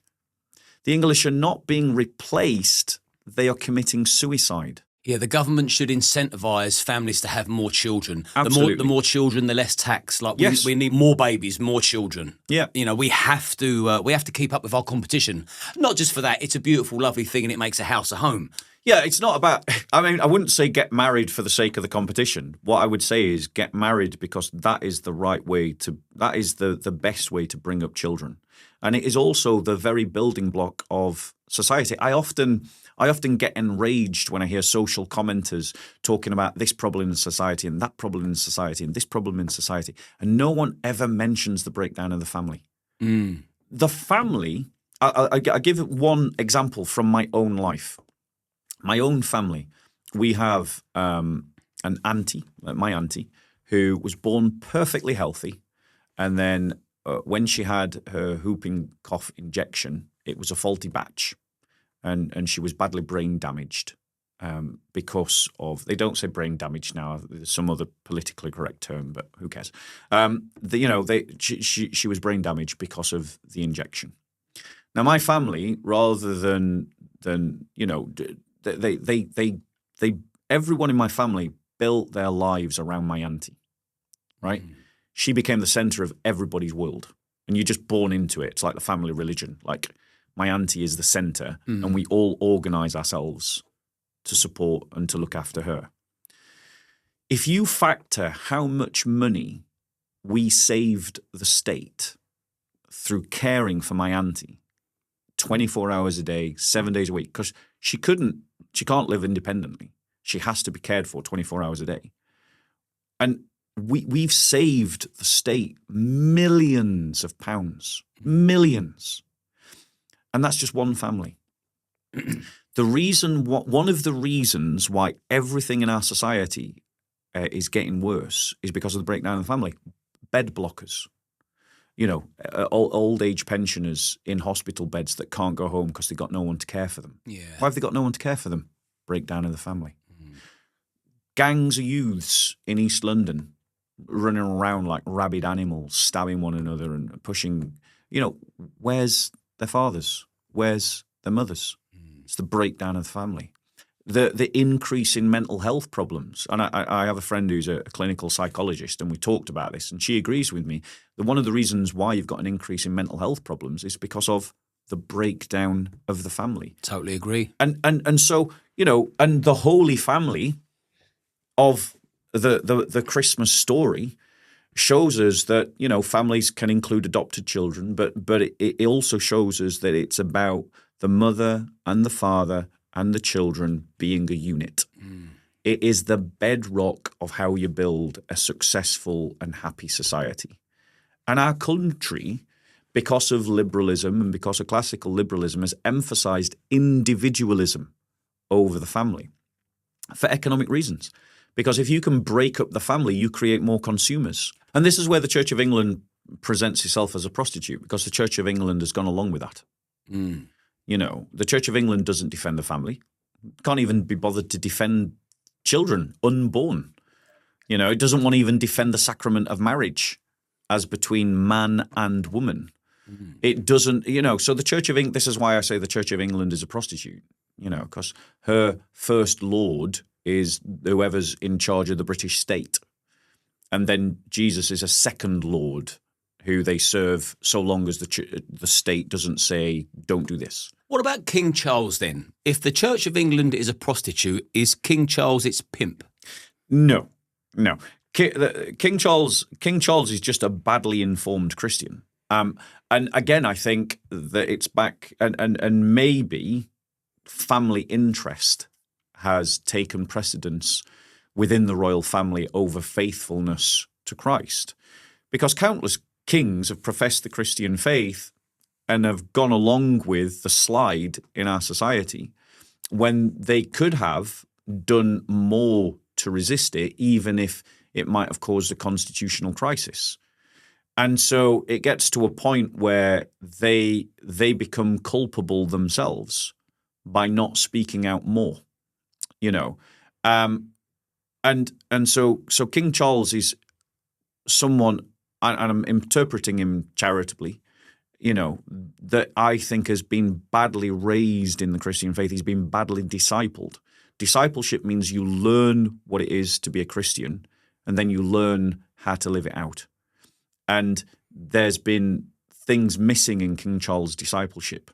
The English are not being replaced. They are committing suicide. Yeah, the government should incentivise families to have more children. Absolutely. The more children, the less tax. Like Yes. we need more babies, more children. Yeah. You know, we have to keep up with our competition. Not just for that, it's a beautiful, lovely thing, and it makes a house a home. Yeah, it's not about, I mean, I wouldn't say get married for the sake of the competition. What I would say is get married because that is the right way that is the best way to bring up children. And it is also the very building block of society. I often get enraged when I hear social commenters talking about this problem in society and that problem in society and this problem in society. And no one ever mentions the breakdown of the family. The family, I give one example from my own life. My own family, we have an auntie, my auntie, who was born perfectly healthy. And then when she had her whooping cough injection, it was a faulty batch. And she was badly brain damaged because of, they don't say brain damage now, there's some other politically correct term, but who cares? She was brain damaged because of the injection. Now, my family, rather than they everyone in my family built their lives around my auntie, right? She became the center of everybody's world, and you're just born into it. It's like the family religion. Like my auntie is the center, and we all organize ourselves to support and to look after her. If you factor how much money we saved the state through caring for my auntie 24 hours a day, 7 days a week, because she can't live independently. She has to be cared for 24 hours a day. And we've saved the state millions of pounds, millions. And that's just one family. One of the reasons why everything in our society is getting worse is because of the breakdown of the family. Bed blockers. Old age pensioners in hospital beds that can't go home because they've got no one to care for them. Yeah. Why have they got no one to care for them? Breakdown of the family. Gangs of youths in East London running around like rabid animals, stabbing one another and pushing, where's their fathers? Where's their mothers? It's the breakdown of the family. The increase in mental health problems. And I have a friend who's a clinical psychologist, and we talked about this, and she agrees with me that one of the reasons why you've got an increase in mental health problems is because of the breakdown of the family. Totally agree. And so, and the Holy Family of the Christmas story shows us that, families can include adopted children, but it also shows us that it's about the mother and the father and the children being a unit. It is the bedrock of how you build a successful and happy society. And our country, because of liberalism and because of classical liberalism, has emphasized individualism over the family for economic reasons. Because if you can break up the family, you create more consumers. And this is where the Church of England presents itself as a prostitute, because the Church of England has gone along with that. The Church of England doesn't defend the family, can't even be bothered to defend children unborn. It doesn't want to even defend the sacrament of marriage as between man and woman. It doesn't, so the Church of England, this is why I say the Church of England is a prostitute, because her first lord is whoever's in charge of the British state. And then Jesus is a second lord who they serve so long as the state doesn't say, don't do this. What about King Charles then? If the Church of England is a prostitute, is King Charles its pimp? No. King Charles is just a badly informed Christian. And again, I think that it's back and maybe family interest has taken precedence within the royal family over faithfulness to Christ. Because countless kings have professed the Christian faith and have gone along with the slide in our society when they could have done more to resist it, even if it might have caused a constitutional crisis. And so it gets to a point where they become culpable themselves by not speaking out more, and so King Charles is someone, and I'm interpreting him charitably. that I think has been badly raised in the Christian faith. He's been badly discipled. Discipleship means you learn what it is to be a Christian, and then you learn how to live it out. And there's been things missing in King Charles' discipleship.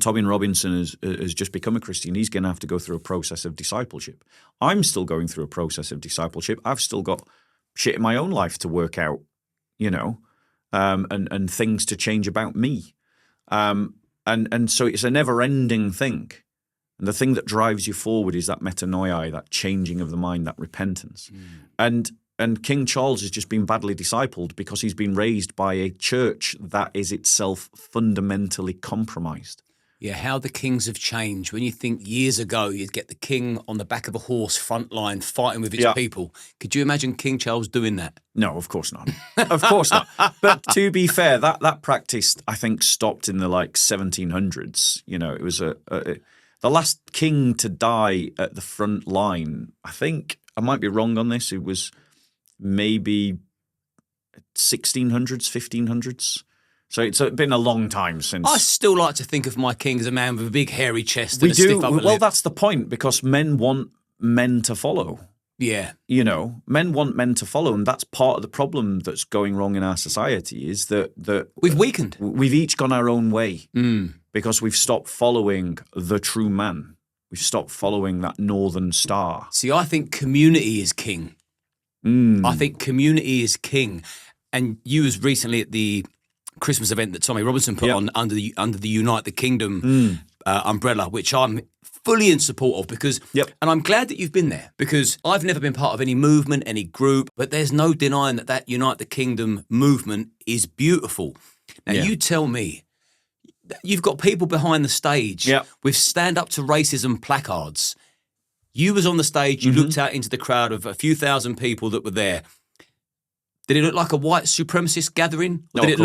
Tommy Robinson has just become a Christian. He's going to have to go through a process of discipleship. I'm still going through a process of discipleship. I've still got shit in my own life to work out, and things to change about me. And so it's a never-ending thing. And the thing that drives you forward is that metanoia, that changing of the mind, that repentance. And King Charles has just been badly discipled because he's been raised by a church that is itself fundamentally compromised. Yeah, how the kings have changed. When you think years ago, you'd get the king on the back of a horse, front line, fighting with his people. Could you imagine King Charles doing that? No, of course not. Of course not. But to be fair, that practice, I think, stopped in the 1700s. It was the last king to die at the front line. I think, I might be wrong on this, it was maybe 1600s, 1500s. So it's been a long time since. I still like to think of my king as a man with a big hairy chest and a stiff upper lip. Well, that's the point, because men want men to follow. Yeah. Men want men to follow, and that's part of the problem that's going wrong in our society is that we've weakened. We've each gone our own way because we've stopped following the true man. We've stopped following that northern star. See, I think community is king. I think community is king. And you was recently at the Christmas event that Tommy Robinson put on under the Unite the Kingdom umbrella, which I'm fully in support of because, and I'm glad that you've been there because I've never been part of any movement, any group, but there's no denying that Unite the Kingdom movement is beautiful. Now you tell me, you've got people behind the stage with stand up to racism placards. You was on the stage, you looked out into the crowd of a few thousand people that were there. Did it look like a white supremacist gathering? No, of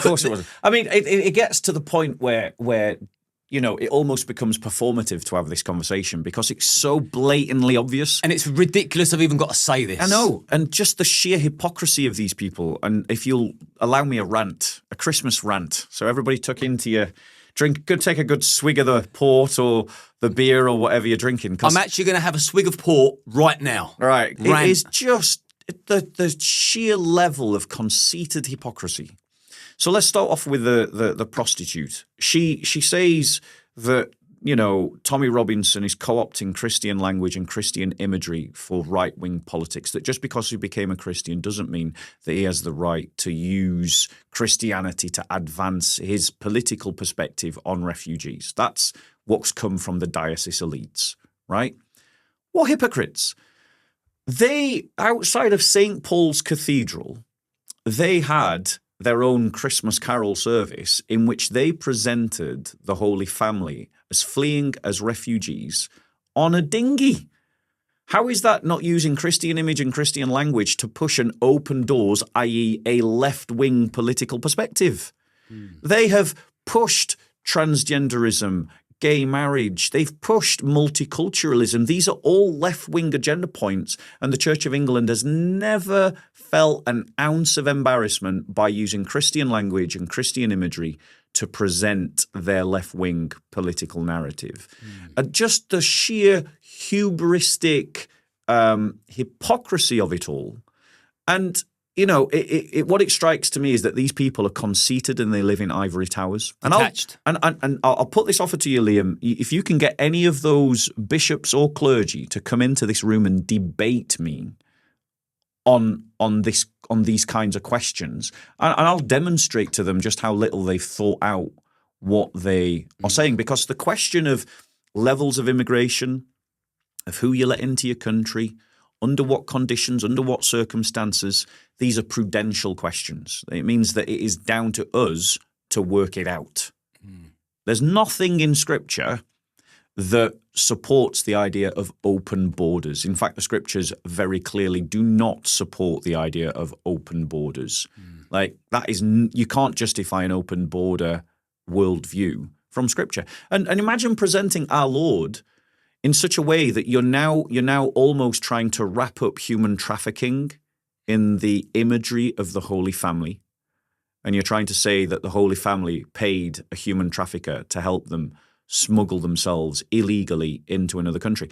course it wasn't. I mean, it gets to the point where it almost becomes performative to have this conversation because it's so blatantly obvious. And it's ridiculous I've even got to say this. I know. And just the sheer hypocrisy of these people. And if you'll allow me a Christmas rant. So everybody tuck into your drink, take a good swig of the port or the beer or whatever you're drinking. I'm actually going to have a swig of port right now. Right. Rant. It is just the sheer level of conceited hypocrisy. So let's start off with the prostitute. She says that, Tommy Robinson is co-opting Christian language and Christian imagery for right-wing politics, that just because he became a Christian doesn't mean that he has the right to use Christianity to advance his political perspective on refugees. That's what's come from the diocese elites, right? What hypocrites. They, outside of St. Paul's Cathedral, they had their own Christmas carol service in which they presented the Holy Family as fleeing as refugees on a dinghy. How is that not using Christian image and Christian language to push an open doors, i.e. a left-wing political perspective? They have pushed transgenderism, gay marriage. They've pushed multiculturalism. These are all left-wing agenda points, and the Church of England has never felt an ounce of embarrassment by using Christian language and Christian imagery to present their left-wing political narrative. Just the sheer hubristic hypocrisy of it all. And what it strikes to me is that these people are conceited and they live in ivory towers. And I'll put this offer to you, Liam. If you can get any of those bishops or clergy to come into this room and debate me on these kinds of questions, and I'll demonstrate to them just how little they've thought out what they are saying. Because the question of levels of immigration, of who you let into your country, under what conditions, under what circumstances, these are prudential questions. It means that it is down to us to work it out. There's nothing in Scripture that supports the idea of open borders. In fact, the Scriptures very clearly do not support the idea of open borders. You can't justify an open border worldview from Scripture. And imagine presenting our Lord in such a way that you're now almost trying to wrap up human trafficking in the imagery of the Holy Family. and you're trying to say that the Holy Family paid a human trafficker to help them smuggle themselves illegally into another country.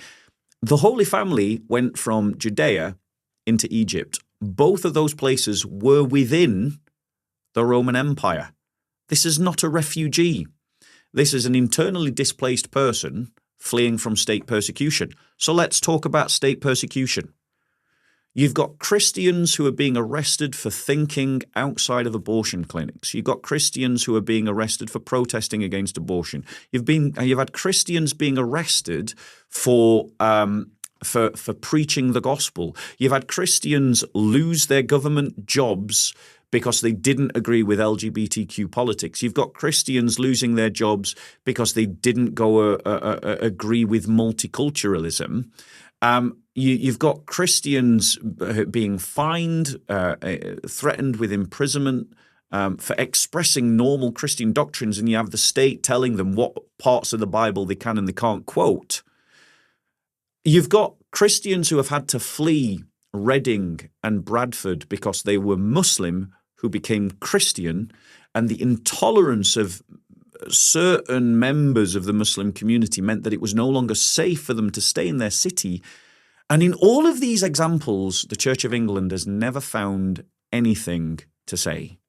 The Holy Family went from Judea into Egypt. Both of those places were within the Roman Empire. This is not a refugee. This is an internally displaced person fleeing from state persecution. So let's talk about state persecution. You've got Christians who are being arrested for thinking outside of abortion clinics. You've got Christians who are being arrested for protesting against abortion. You've had Christians being arrested for preaching the gospel. You've had Christians lose their government jobs because they didn't agree with LGBTQ politics. You've got Christians losing their jobs because they didn't go agree with multiculturalism. You've got Christians being fined, threatened with imprisonment for expressing normal Christian doctrines, and you have the state telling them what parts of the Bible they can and they can't quote. You've got Christians who have had to flee Reading and Bradford because they were Muslim who became Christian, and the intolerance of certain members of the Muslim community meant that it was no longer safe for them to stay in their city. And in all of these examples, the Church of England has never found anything to say.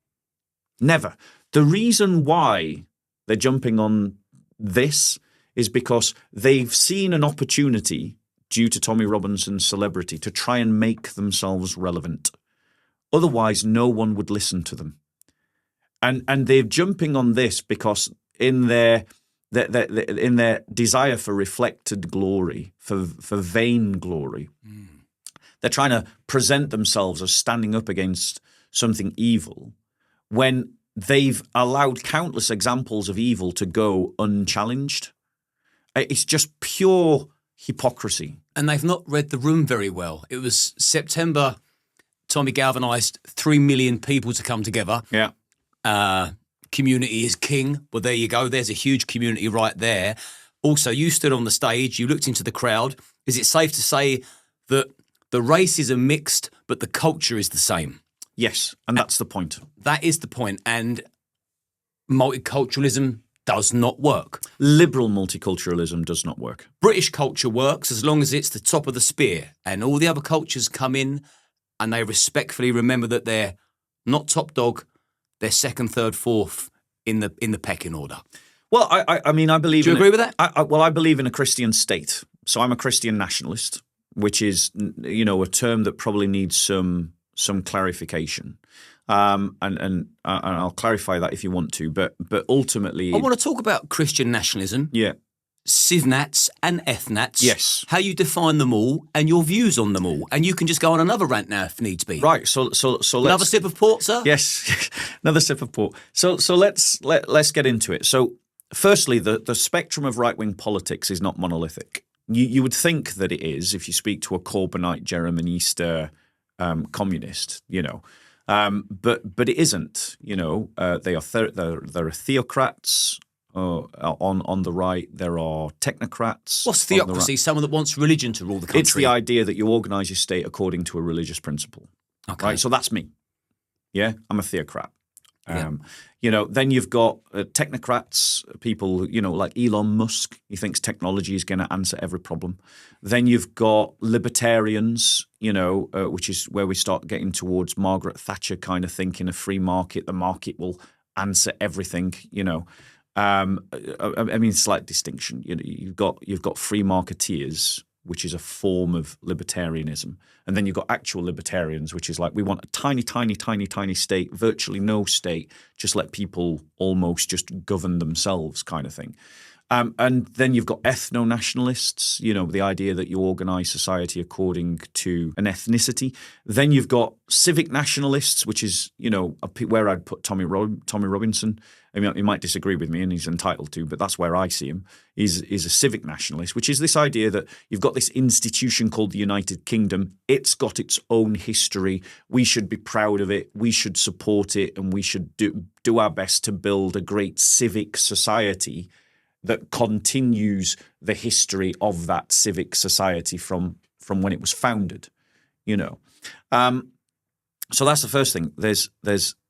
Never. The reason why they're jumping on this is because they've seen an opportunity due to Tommy Robinson's celebrity to try and make themselves relevant. Otherwise, no one would listen to them. And they're jumping on this because in their desire for reflected glory, for vain glory, they're trying to present themselves as standing up against something evil when they've allowed countless examples of evil to go unchallenged. It's just pure hypocrisy. And they've not read the room very well. It was September, Tommy galvanised 3 million people to come together. Yeah. Community is king. Well, there you go. There's a huge community right there. Also, you stood on the stage, you looked into the crowd. Is it safe to say that the races are mixed, but the culture is the same? Yes, and that's the point. That is the point. And multiculturalism does not work. Liberal multiculturalism does not work. British culture works as long as it's the top of the spear, and all the other cultures come in and they respectfully remember that they're not top dog, they're second, third, fourth in the pecking order. Well, I mean, I believe. Do you agree with that? I believe in a Christian state. So I'm a Christian nationalist, which is, a term that probably needs some clarification. And I'll clarify that if you want to. But ultimately, I want to talk about Christian nationalism. Yeah. Civnats and ethnats. Yes. How you define them all and your views on them all. And you can just go on another rant now if needs be. Right. So let's another sip of port, sir? Yes. Another sip of port. So let's get into it. So firstly, the spectrum of right-wing politics is not monolithic. You would think that it is if you speak to a Corbynite, Germanista communist, but it isn't. There are theocrats. On the right, there are technocrats. What's theocracy? Right. Someone that wants religion to rule the country. It's the idea that you organise your state according to a religious principle. Okay. Right? So that's me. Yeah, I'm a theocrat. Yeah. Then you've got technocrats, people, like Elon Musk. He thinks technology is going to answer every problem. Then you've got libertarians, which is where we start getting towards Margaret Thatcher kind of thinking, a free market, the market will answer everything, I mean, slight distinction. You've got free marketeers, which is a form of libertarianism, and then you've got actual libertarians, which is like we want a tiny, tiny, tiny, tiny state, virtually no state, just let people almost just govern themselves, kind of thing. And then you've got ethno-nationalists, the idea that you organise society according to an ethnicity. Then you've got civic nationalists, which is, where I'd put Tommy Robinson. I mean, he might disagree with me and he's entitled to, but that's where I see him, is a civic nationalist, which is this idea that you've got this institution called the United Kingdom. It's got its own history. We should be proud of it. We should support it. And we should do our best to build a great civic society that continues the history of that civic society from when it was founded, So that's the first thing. There's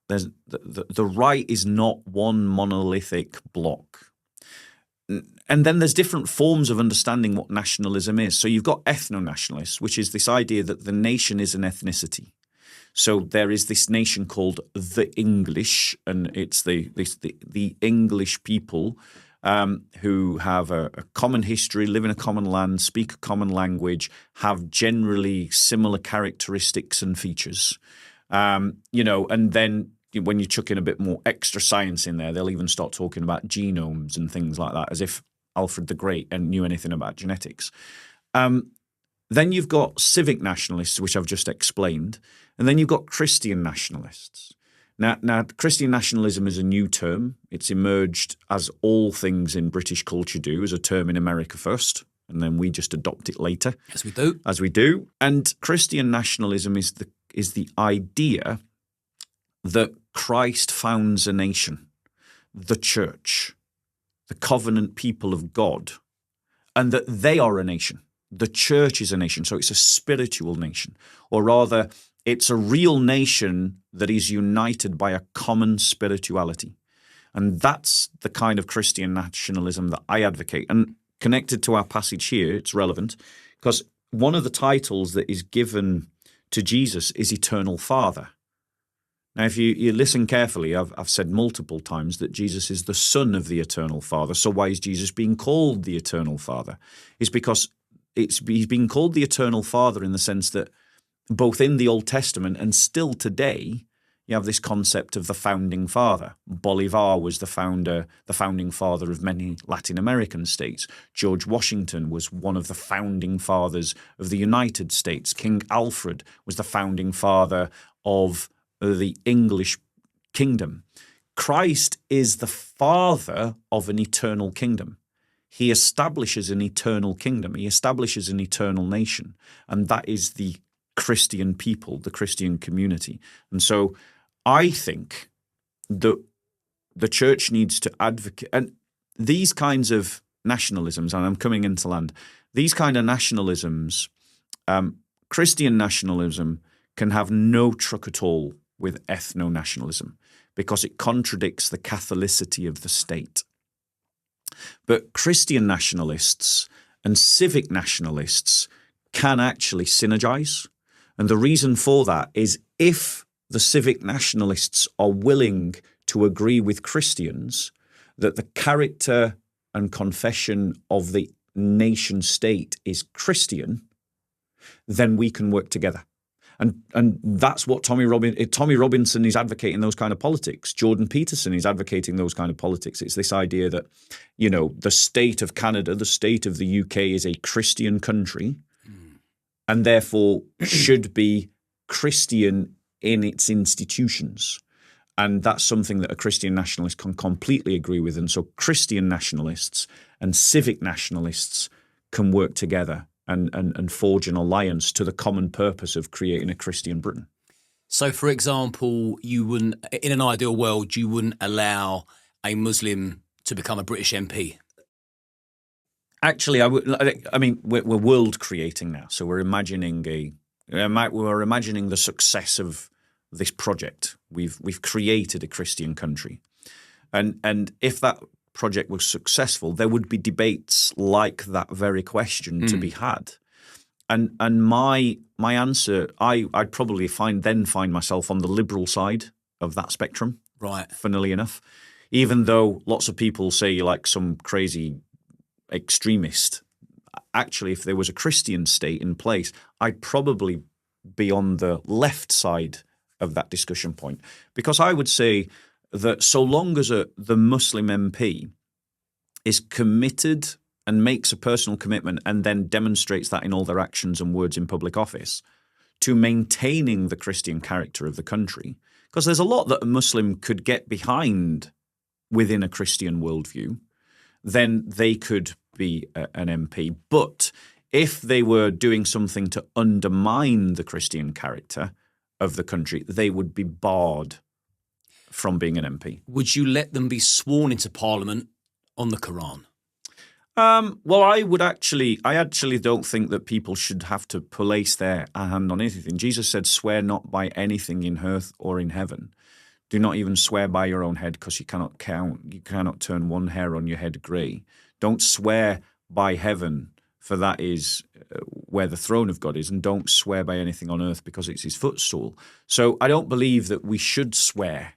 the right is not one monolithic block. And then there's different forms of understanding what nationalism is. So you've got ethno-nationalists, which is this idea that the nation is an ethnicity. So there is this nation called the English, and it's the English people who have a common history, live in a common land, speak a common language, have generally similar characteristics and features. And then when you chuck in a bit more extra science in there, they'll even start talking about genomes and things like that, as if Alfred the Great knew anything about genetics. Then you've got civic nationalists, which I've just explained, and then you've got Christian nationalists. Now, Christian nationalism is a new term. It's emerged, as all things in British culture do, as a term in America first, and then we just adopt it later. As we do. As we do. And Christian nationalism is the idea that Christ founds a nation, the church, the covenant people of God, and that they are a nation. The church is a nation, so it's a spiritual nation, or rather, it's a real nation that is united by a common spirituality. And that's the kind of Christian nationalism that I advocate. And connected to our passage here, it's relevant, because one of the titles that is given to Jesus is Eternal Father. Now, if you listen carefully, I've said multiple times that Jesus is the Son of the Eternal Father. So why is Jesus being called the Eternal Father? It's because he's being called the Eternal Father in the sense that both in the Old Testament and still today, you have this concept of the founding father. Bolivar was the founding father of many Latin American states. George Washington was one of the founding fathers of the United States. King Alfred was the founding father of the English kingdom. Christ is the father of an eternal kingdom. He establishes an eternal kingdom. He establishes an eternal nation. And that is the Christian people, the Christian community. And so I think that the church needs to advocate, and these kinds of nationalisms, and I'm coming into land, these kind of nationalisms, Christian nationalism can have no truck at all with ethno-nationalism because it contradicts the Catholicity of the state. But Christian nationalists and civic nationalists can actually synergize. And the reason for that is if the civic nationalists are willing to agree with Christians that the character and confession of the nation state is Christian, then we can work together. And that's what Tommy Robinson is advocating, those kind of politics. Jordan Peterson is advocating those kind of politics. It's this idea that, the state of Canada, the state of the UK is a Christian country and therefore should be Christian in its institutions. And that's something that a Christian nationalist can completely agree with. And so Christian nationalists and civic nationalists can work together and forge an alliance to the common purpose of creating a Christian Britain. So, for example, in an ideal world, you wouldn't allow a Muslim to become a British MP? Actually, we're world creating now. So we're imagining the success of this project. We've created a Christian country. And if that project was successful, there would be debates like that very question to be had. And my answer, I'd probably find myself on the liberal side of that spectrum. Right. Funnily enough, even though lots of people say you're like some crazy extremist. Actually, if there was a Christian state in place, I'd probably be on the left side of that discussion point, because I would say that so long as the Muslim MP is committed and makes a personal commitment and then demonstrates that in all their actions and words in public office to maintaining the Christian character of the country, because there's a lot that a Muslim could get behind within a Christian worldview, then they could be an MP. But if they were doing something to undermine the Christian character of the country, they would be barred from being an MP. Would you let them be sworn into Parliament on the Quran? Well, I actually don't think that people should have to place their hand on anything. Jesus said, swear not by anything in earth or in heaven. Do not even swear by your own head, because you cannot turn one hair on your head grey. Don't swear by heaven, for that is where the throne of God is, and don't swear by anything on earth, because it's his footstool. So I don't believe that we should swear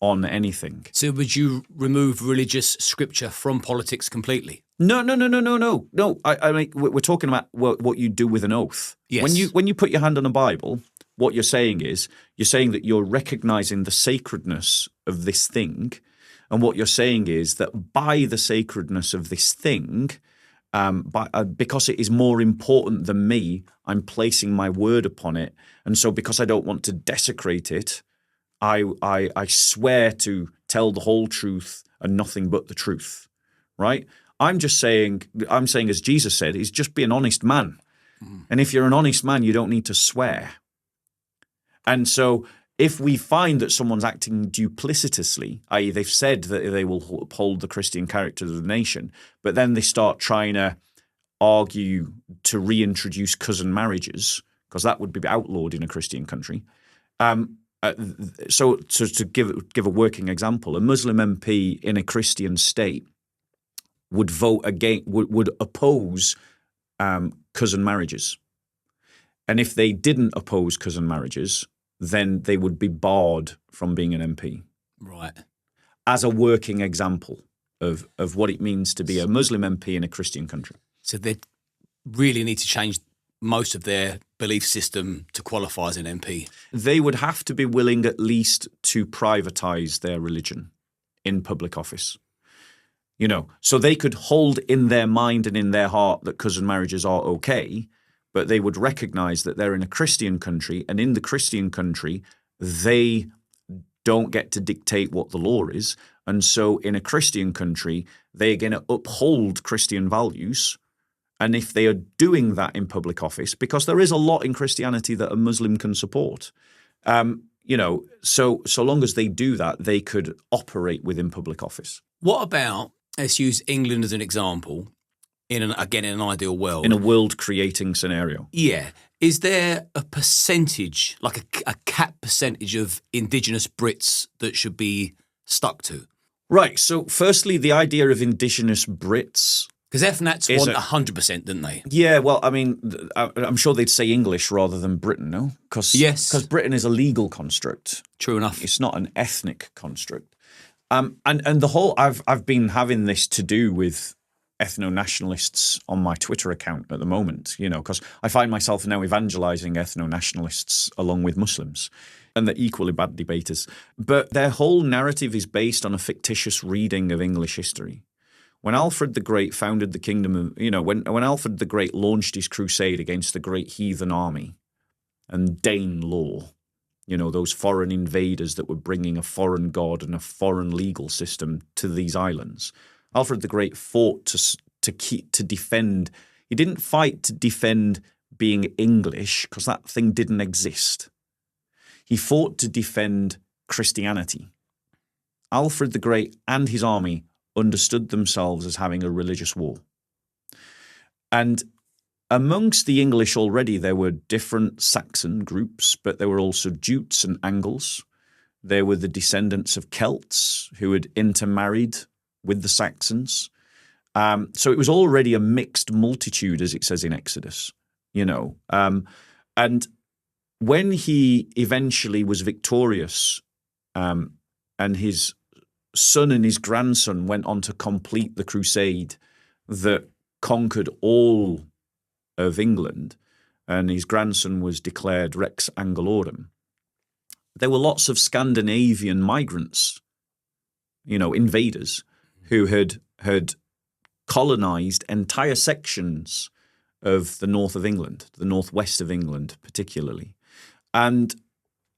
on anything. So would you remove religious scripture from politics completely? No. I mean, we're talking about what you do with an oath. Yes. When you put your hand on a Bible, what you're saying that you're recognizing the sacredness of this thing, and what you're saying is that by the sacredness of this thing, because it is more important than me, I'm placing my word upon it, and so because I don't want to desecrate it, I swear to tell the whole truth and nothing but the truth, right? I'm saying, as Jesus said, is just be an honest man. And if you're an honest man, you don't need to swear. And so if we find that someone's acting duplicitously, i.e. they've said that they will uphold the Christian character of the nation, but then they start trying to argue to reintroduce cousin marriages, because that would be outlawed in a Christian country. So to give a working example, a Muslim MP in a Christian state would vote against, would oppose cousin marriages. And if they didn't oppose cousin marriages, then they would be barred from being an MP. Right. As a working example of what it means to be a Muslim MP in a Christian country. So they really need to change most of their belief system to qualify as an MP. They would have to be willing at least to privatize their religion in public office. You know, so they could hold in their mind and in their heart that cousin marriages are okay, but they would recognize that they're in a Christian country, and in the Christian country, they don't get to dictate what the law is. And so in a Christian country, they're going to uphold Christian values. And if they are doing that in public office, because there is a lot in Christianity that a Muslim can support, you know, so long as they do that, they could operate within public office. What about, let's use England as an example, in an ideal world. In a world-creating scenario. Yeah. Is there a percentage, like a cap percentage of indigenous Brits that should be stuck to? Right. So firstly, the idea of indigenous Brits... Because FNATs want 100%, didn't they? Yeah, well, I mean, I'm sure they'd say English rather than Britain, no? Yes. Because Britain is a legal construct. True enough. It's not an ethnic construct. And the whole... I've been having this to do with ethno-nationalists on my Twitter account at the moment, you know, because I find myself now evangelizing ethno-nationalists along with Muslims, and they're equally bad debaters. But their whole narrative is based on a fictitious reading of English history. When Alfred the Great founded the kingdom of, you know, when Alfred the Great launched his crusade against the great heathen army and Dane law, you know, those foreign invaders that were bringing a foreign god and a foreign legal system to these islands, Alfred the Great fought to defend. He didn't fight to defend being English, because that thing didn't exist. He fought to defend Christianity. Alfred the Great and his army understood themselves as having a religious war. And amongst the English already, there were different Saxon groups, but there were also Jutes and Angles. There were the descendants of Celts who had intermarried with the Saxons. So it was already a mixed multitude, as it says in Exodus, you know. And when he eventually was victorious, and his son and his grandson went on to complete the crusade that conquered all of England, and his grandson was declared Rex Angelorum, there were lots of Scandinavian migrants, you know, invaders, who had colonized entire sections of the north of England, the northwest of England particularly. And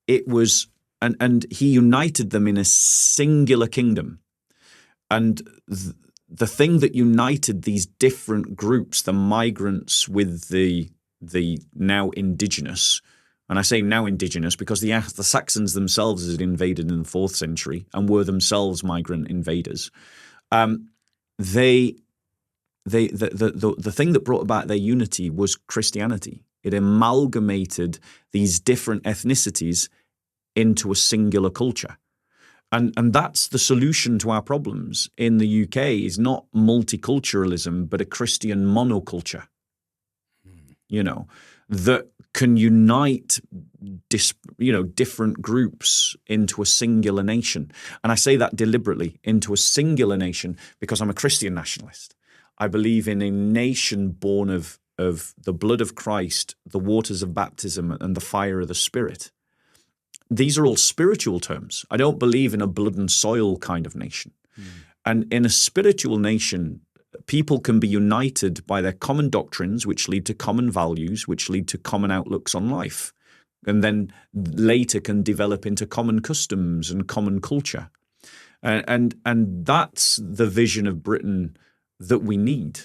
it was, and he united them in a singular kingdom. And the thing that united these different groups, the migrants with the now indigenous, and I say now indigenous because the Saxons themselves had invaded in the 4th century and were themselves migrant invaders. The thing that brought about their unity was Christianity. It amalgamated these different ethnicities into a singular culture. And that's the solution to our problems in the UK is not multiculturalism, but a Christian monoculture, that can unite different groups into a singular nation. And I say that deliberately, into a singular nation, because I'm a Christian nationalist. I believe in a nation born of the blood of Christ, the waters of baptism, and the fire of the Spirit. These are all spiritual terms. I don't believe in a blood and soil kind of nation. And in a spiritual nation, people can be united by their common doctrines, which lead to common values, which lead to common outlooks on life, and then later can develop into common customs and common culture. And that's the vision of Britain that we need,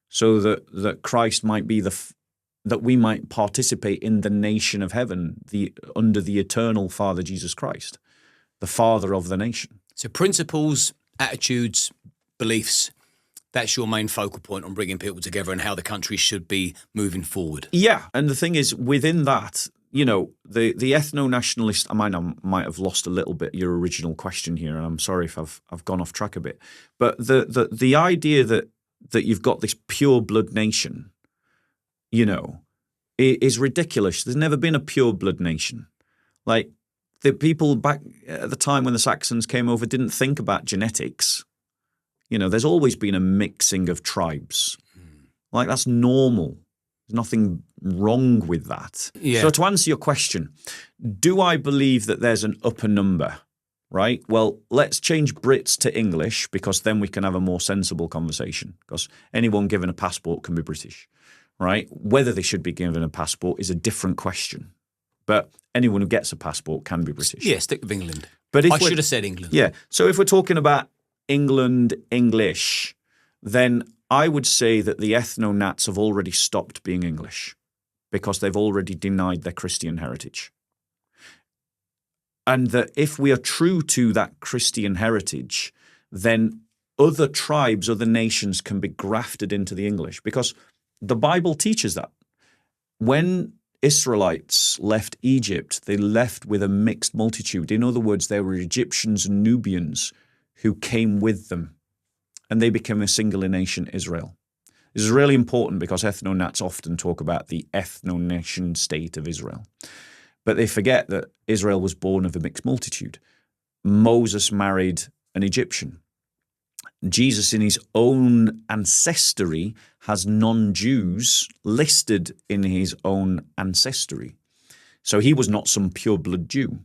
so that Christ might be that we might participate in the nation of heaven, under the eternal Father Jesus Christ, the Father of the nation. So principles, attitudes, beliefs, that's your main focal point on bringing people together and how the country should be moving forward. Yeah, and the thing is, within that, the ethno-nationalist, I might have lost a little bit your original question here, and I'm sorry if I've gone off track a bit. But the idea that you've got this pure blood nation, is ridiculous. There's never been a pure blood nation. Like, the people back at the time when the Saxons came over didn't think about genetics. There's always been a mixing of tribes. Like, that's normal. There's nothing wrong with that. Yeah. So to answer your question, do I believe that there's an upper number, right? Well, let's change Brits to English, because then we can have a more sensible conversation, because anyone given a passport can be British, right? Whether they should be given a passport is a different question. But anyone who gets a passport can be British. Yeah, stick with England. But I should have said England. Yeah. So if we're talking about England English, then I would say that the ethno-nats have already stopped being English, because they've already denied their Christian heritage. And that if we are true to that Christian heritage, then other tribes, other nations can be grafted into the English, because the Bible teaches that. When Israelites left Egypt, they left with a mixed multitude. In other words, there were Egyptians and Nubians who came with them, and they became a singular nation, Israel. This is really important, because ethno-nats often talk about the ethno-nation state of Israel. But they forget that Israel was born of a mixed multitude. Moses married an Egyptian. Jesus, in his own ancestry, has non-Jews listed in his own ancestry. So he was not some pure-blood Jew.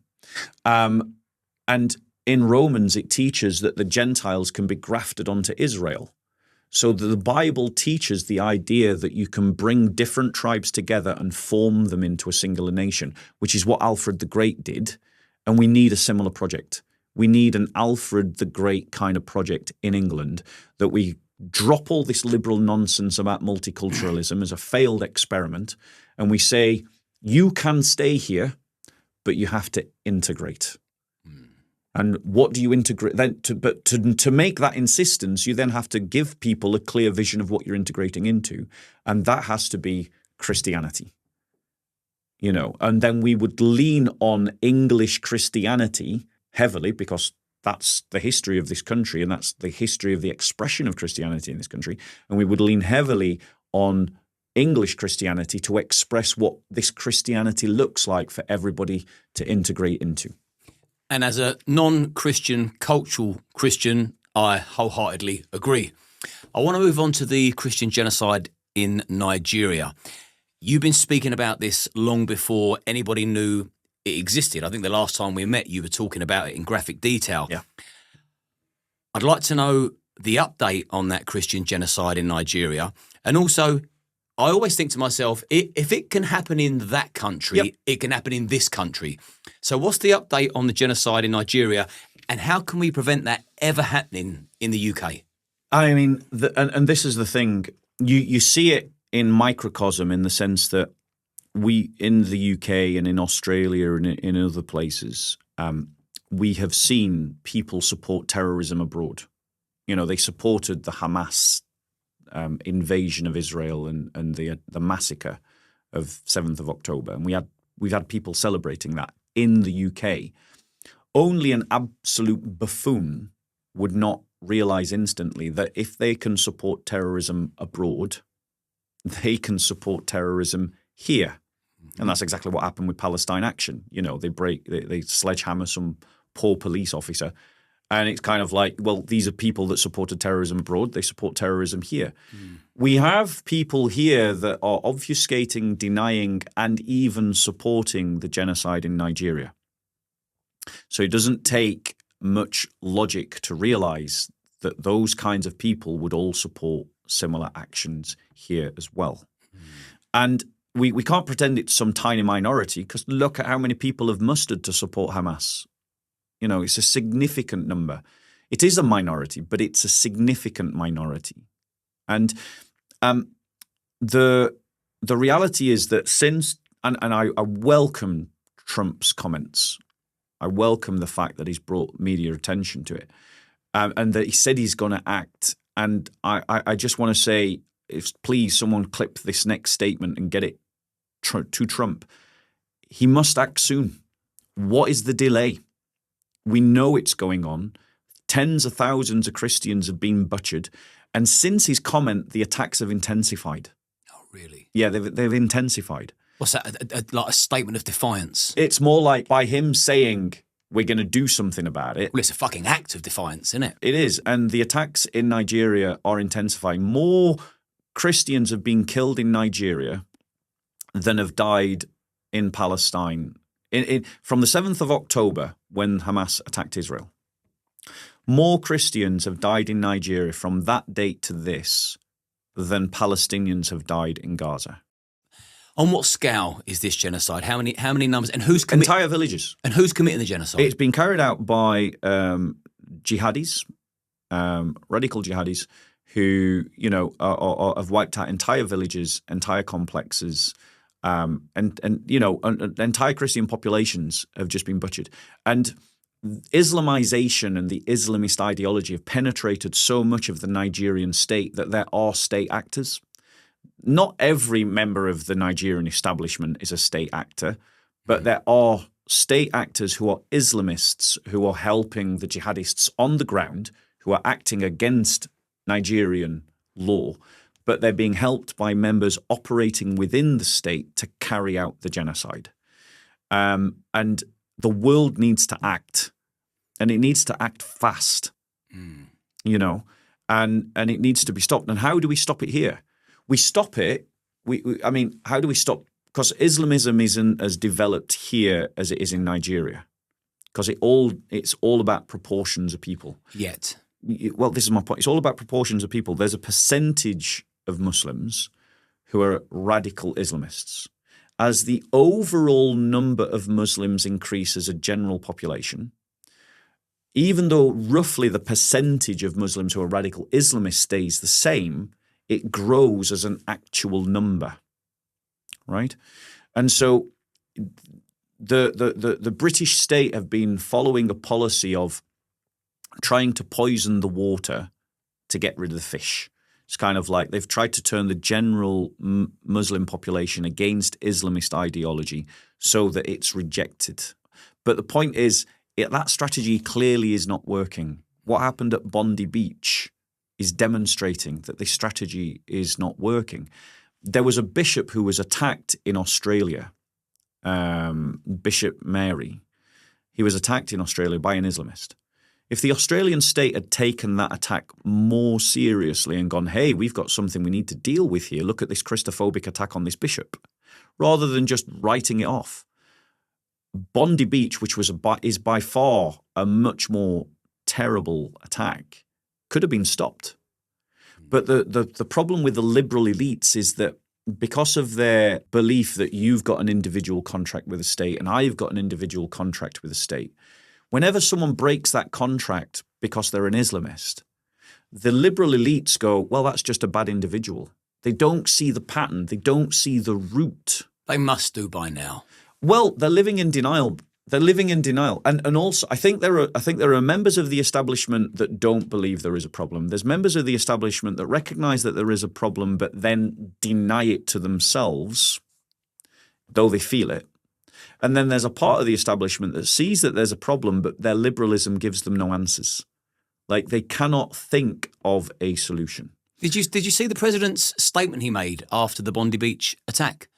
And in Romans, it teaches that the Gentiles can be grafted onto Israel. So the Bible teaches the idea that you can bring different tribes together and form them into a singular nation, which is what Alfred the Great did. And we need a similar project. We need an Alfred the Great kind of project in England, that we drop all this liberal nonsense about multiculturalism as a failed experiment, and we say, you can stay here, but you have to integrate. And what do you integrate then? To make that insistence, you then have to give people a clear vision of what you're integrating into, and that has to be Christianity. And then we would lean on English Christianity heavily, because that's the history of this country, and that's the history of the expression of Christianity in this country. And we would lean heavily on English Christianity to express what this Christianity looks like for everybody to integrate into. And as a non-Christian, cultural Christian, I wholeheartedly agree. I want to move on to the Christian genocide in Nigeria. You've been speaking about this long before anybody knew it existed. I think the last time we met, you were talking about it in graphic detail. Yeah. I'd like to know the update on that Christian genocide in Nigeria. And also, I always think to myself, if it can happen in that country, it can happen in this country. So what's the update on the genocide in Nigeria, and how can we prevent that ever happening in the UK? I mean, and this is the thing, you see it in microcosm, in the sense that we, in the UK and in Australia and in other places, we have seen people support terrorism abroad. They supported the Hamas invasion of Israel and the massacre of 7th of October. And we've had people celebrating that in the UK. only an absolute buffoon would not realize instantly that if they can support terrorism abroad, they can support terrorism here. And that's exactly what happened with Palestine Action. You know, they sledgehammer some poor police officer. And it's kind of like, well, these are people that supported terrorism abroad. They support terrorism here. We have people here that are obfuscating, denying, and even supporting the genocide in Nigeria. So it doesn't take much logic to realize that those kinds of people would all support similar actions here as well. And we can't pretend it's some tiny minority, because look at how many people have mustered to support Hamas. You know, it's a significant number. It is a minority, but it's a significant minority. And the reality is that since, and I welcome Trump's comments. I welcome the fact that he's brought media attention to it, and that he said he's going to act. And I just want to say, if please someone clip this next statement and get it to Trump. He must act soon. What is the delay? We know it's going on. Tens of thousands of Christians have been butchered. And since his comment, the attacks have intensified. Oh, really? Yeah, they've intensified. What's that? Like a statement of defiance? It's more like by him saying we're going to do something about it. Well, it's a fucking act of defiance, isn't it? It is. And the attacks in Nigeria are intensifying. More Christians have been killed in Nigeria than have died in Palestine. From the 7th of October, when Hamas attacked Israel, more Christians have died in Nigeria from that date to this than Palestinians have died in Gaza. On what scale is this genocide? How many numbers? And who's entire villages? And who's committing the genocide? It's been carried out by jihadis, radical jihadis, who have wiped out entire villages, entire complexes. Entire Christian populations have just been butchered. And Islamization and the Islamist ideology have penetrated so much of the Nigerian state that there are state actors. Not every member of the Nigerian establishment is a state actor, but there are state actors who are Islamists who are helping the jihadists on the ground, who are acting against Nigerian law, but they're being helped by members operating within the state to carry out the genocide. And the world needs to act, and it needs to act fast, and it needs to be stopped. And how do we stop it here? We stop it. How do we stop? Because Islamism isn't as developed here as it is in Nigeria, because it's all about proportions of people. Yet. Well, this is my point. It's all about proportions of people. There's a percentage of Muslims who are radical Islamists. As the overall number of Muslims increase as a general population, even though roughly the percentage of Muslims who are radical Islamists stays the same, it grows as an actual number, right? And so the British state have been following a policy of trying to poison the water to get rid of the fish. It's kind of like they've tried to turn the general Muslim population against Islamist ideology so that it's rejected. But the point is, that strategy clearly is not working. What happened at Bondi Beach is demonstrating that this strategy is not working. There was a bishop who was attacked in Australia, Bishop Mary. He was attacked in Australia by an Islamist. If the Australian state had taken that attack more seriously and gone, hey, we've got something we need to deal with here, look at this Christophobic attack on this bishop, rather than just writing it off, Bondi Beach, which is by far a much more terrible attack, could have been stopped. But the problem with the liberal elites is that because of their belief that you've got an individual contract with the state and I've got an individual contract with the state, whenever someone breaks that contract because they're an Islamist, the liberal elites go, well, that's just a bad individual. They don't see the pattern. They don't see the root. They must do by now. Well, they're living in denial. They're living in denial. And also, I think there are members of the establishment that don't believe there is a problem. There's members of the establishment that recognize that there is a problem, but then deny it to themselves, though they feel it. And then there's a part of the establishment that sees that there's a problem, but their liberalism gives them no answers. Like they cannot think of a solution. Did you see the president's statement he made after the Bondi Beach attack?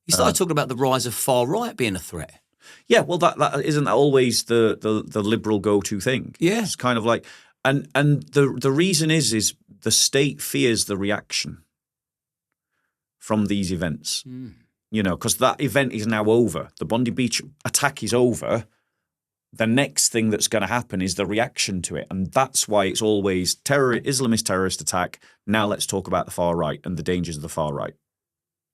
He started talking about the rise of far right being a threat. Yeah, well, that isn't always the liberal go-to thing. Yeah, it's kind of like, and the reason is the state fears the reaction from these events. Because that event is now over. The Bondi Beach attack is over. The next thing that's going to happen is the reaction to it. And that's why it's always Islamist terrorist attack. Now let's talk about the far right and the dangers of the far right.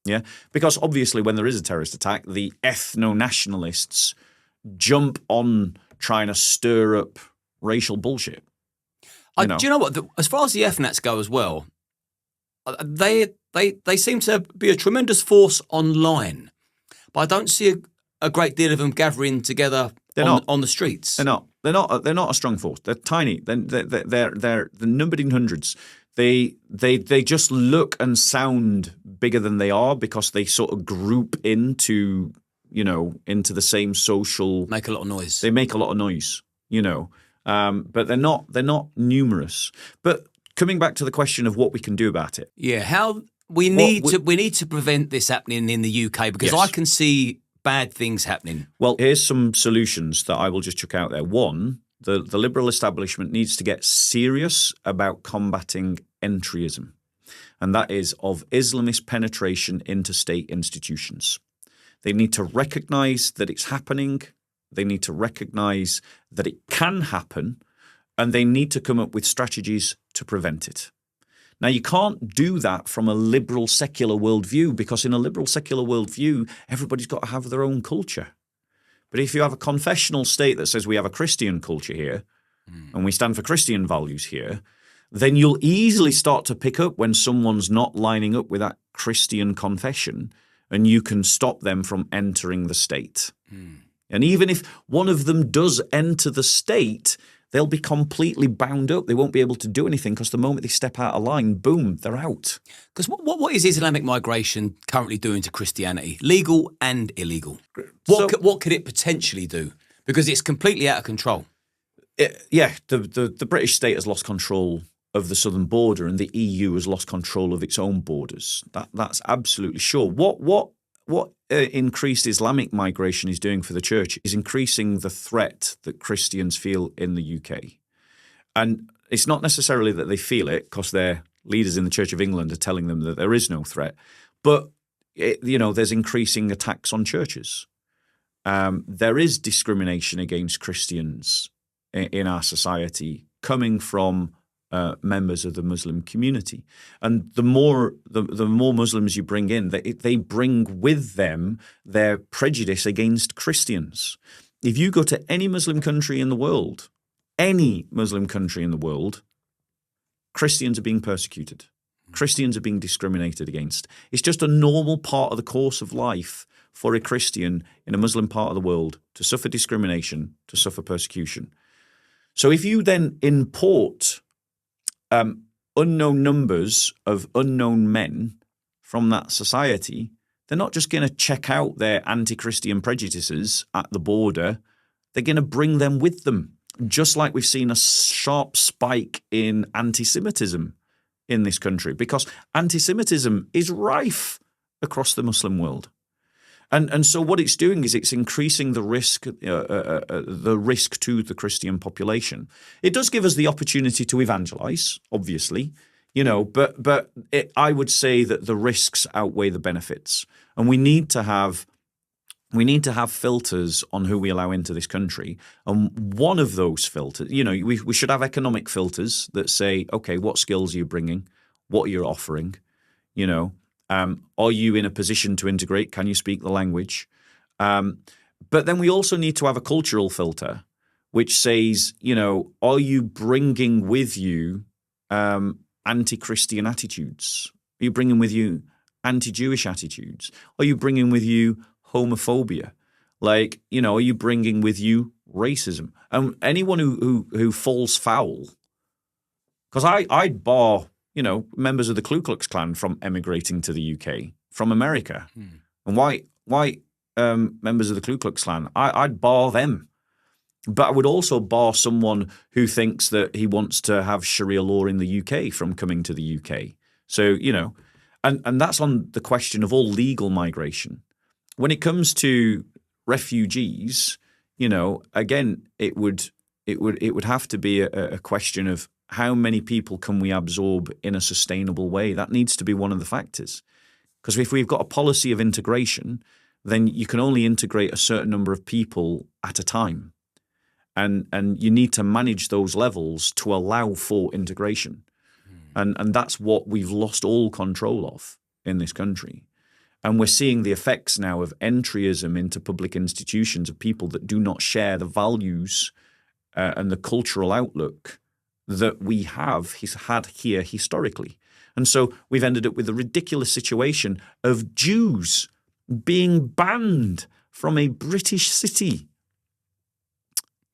Yeah, because obviously when there is a terrorist attack, the ethno-nationalists jump on trying to stir up racial bullshit. Do you know what? As far as the FNATs go as well, they seem to be a tremendous force online, but I don't see a great deal of them gathering together on the streets. They're not. They're not a strong force. They're tiny. They're numbered in hundreds. They just look and sound bigger than they are because they sort of group into the same social. Make a lot of noise. They make a lot of noise, but they're not numerous. But coming back to the question of what we can do about it. Yeah, how we need to prevent this happening in the UK because I can see bad things happening. Well, here's some solutions that I will just chuck out there. One, the liberal establishment needs to get serious about combating entryism, and that is of Islamist penetration into state institutions. They need to recognize that it's happening. They need to recognize that it can happen, and they need to come up with strategies to prevent it. Now, you can't do that from a liberal secular worldview because in a liberal secular worldview, everybody's got to have their own culture. But if you have a confessional state that says we have a Christian culture here and we stand for Christian values here, then you'll easily start to pick up when someone's not lining up with that Christian confession and you can stop them from entering the state. And even if one of them does enter the state, they'll be completely bound up. They won't be able to do anything because the moment they step out of line, boom, they're out. Because what is Islamic migration currently doing to Christianity, legal and illegal? What could it potentially do? Because it's completely out of control. The British state has lost control of the southern border and the EU has lost control of its own borders. That's absolutely sure. What increased Islamic migration is doing for the church is increasing the threat that Christians feel in the UK. And it's not necessarily that they feel it because their leaders in the Church of England are telling them that there is no threat, but there's increasing attacks on churches. There is discrimination against Christians in our society coming from members of the Muslim community, and the more Muslims you bring in, they bring with them their prejudice against Christians. If you go to any Muslim country in the world, Christians are being persecuted. Christians are being discriminated against. It's just a normal part of the course of life for a Christian in a Muslim part of the world to suffer discrimination, to suffer persecution. So if you then import unknown numbers of unknown men from that society, they're not just going to check out their anti-Christian prejudices at the border. They're going to bring them with them, just like we've seen a sharp spike in anti-Semitism in this country, because anti-Semitism is rife across the Muslim world. And so what it's doing is it's increasing the risk to the Christian population. It does give us the opportunity to evangelize, obviously, but I would say that the risks outweigh the benefits, and we need to have filters on who we allow into this country. And one of those filters, we should have economic filters that say, okay, what skills are you bringing? What are you offering? Are you in a position to integrate? Can you speak the language? But then we also need to have a cultural filter, which says, are you bringing with you anti-Christian attitudes? Are you bringing with you anti-Jewish attitudes? Are you bringing with you homophobia? Are you bringing with you racism? And anyone who falls foul, because I'd bar members of the Ku Klux Klan from emigrating to the UK from America. And why members of the Ku Klux Klan. I'd bar them. But I would also bar someone who thinks that he wants to have Sharia law in the UK from coming to the UK. So, and that's on the question of all legal migration. When it comes to refugees, again, it would have to be a question of how many people can we absorb in a sustainable way. That needs to be one of the factors. Because if we've got a policy of integration, then you can only integrate a certain number of people at a time. And you need to manage those levels to allow for integration. And that's what we've lost all control of in this country. And we're seeing the effects now of entryism into public institutions of people that do not share the values and the cultural outlook that we have had here historically. And so we've ended up with a ridiculous situation of Jews being banned from a British city.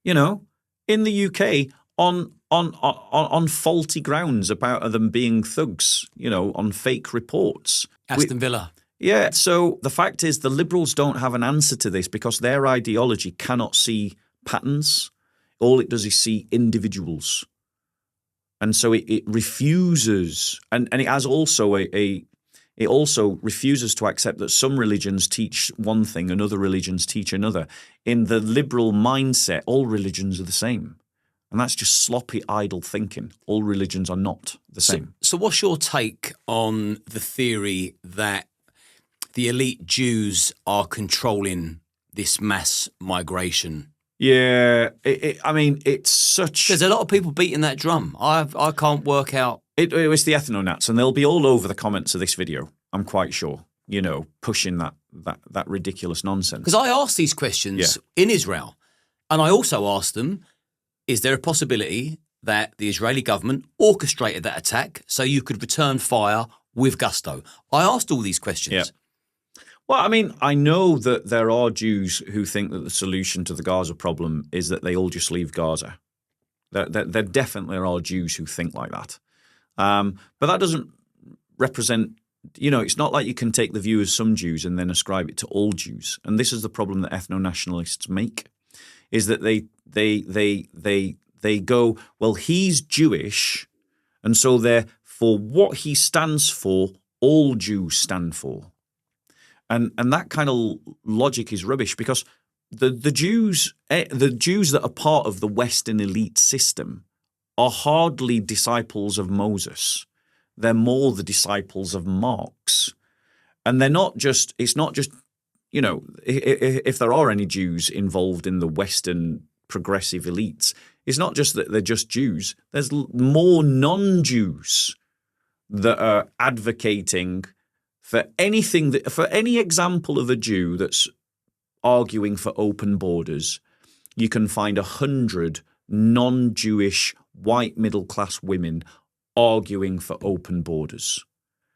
In the UK on faulty grounds about them being thugs, on fake reports. Aston Villa. Yeah. So the fact is the Liberals don't have an answer to this because their ideology cannot see patterns. All it does is see individuals. And so it refuses, and it has also it also refuses to accept that some religions teach one thing and other religions teach another. In the liberal mindset, all religions are the same. And that's just sloppy, idle thinking. All religions are not the same. So what's your take on the theory that the elite Jews are controlling this mass migration? Yeah, it's such... There's a lot of people beating that drum. I can't work out... It was the ethno-nats, and they'll be all over the comments of this video, I'm quite sure, pushing that ridiculous nonsense. Because I asked these questions in Israel, and I also asked them, is there a possibility that the Israeli government orchestrated that attack so you could return fire with gusto? I asked all these questions. Yeah. Well, I know that there are Jews who think that the solution to the Gaza problem is that they all just leave Gaza. There definitely are Jews who think like that. But that doesn't represent, it's not like you can take the view of some Jews and then ascribe it to all Jews. And this is the problem that ethno-nationalists make, is that they go, well, he's Jewish, and so therefore what he stands for, all Jews stand for. And that kind of logic is rubbish because the Jews that are part of the Western elite system are hardly disciples of Moses. They're more the disciples of Marx. And it's not just, if there are any Jews involved in the Western progressive elites, it's not just that they're just Jews. There's more non-Jews that are advocating for any example of a Jew that's arguing for open borders, you can find 100 non-Jewish white middle-class women arguing for open borders.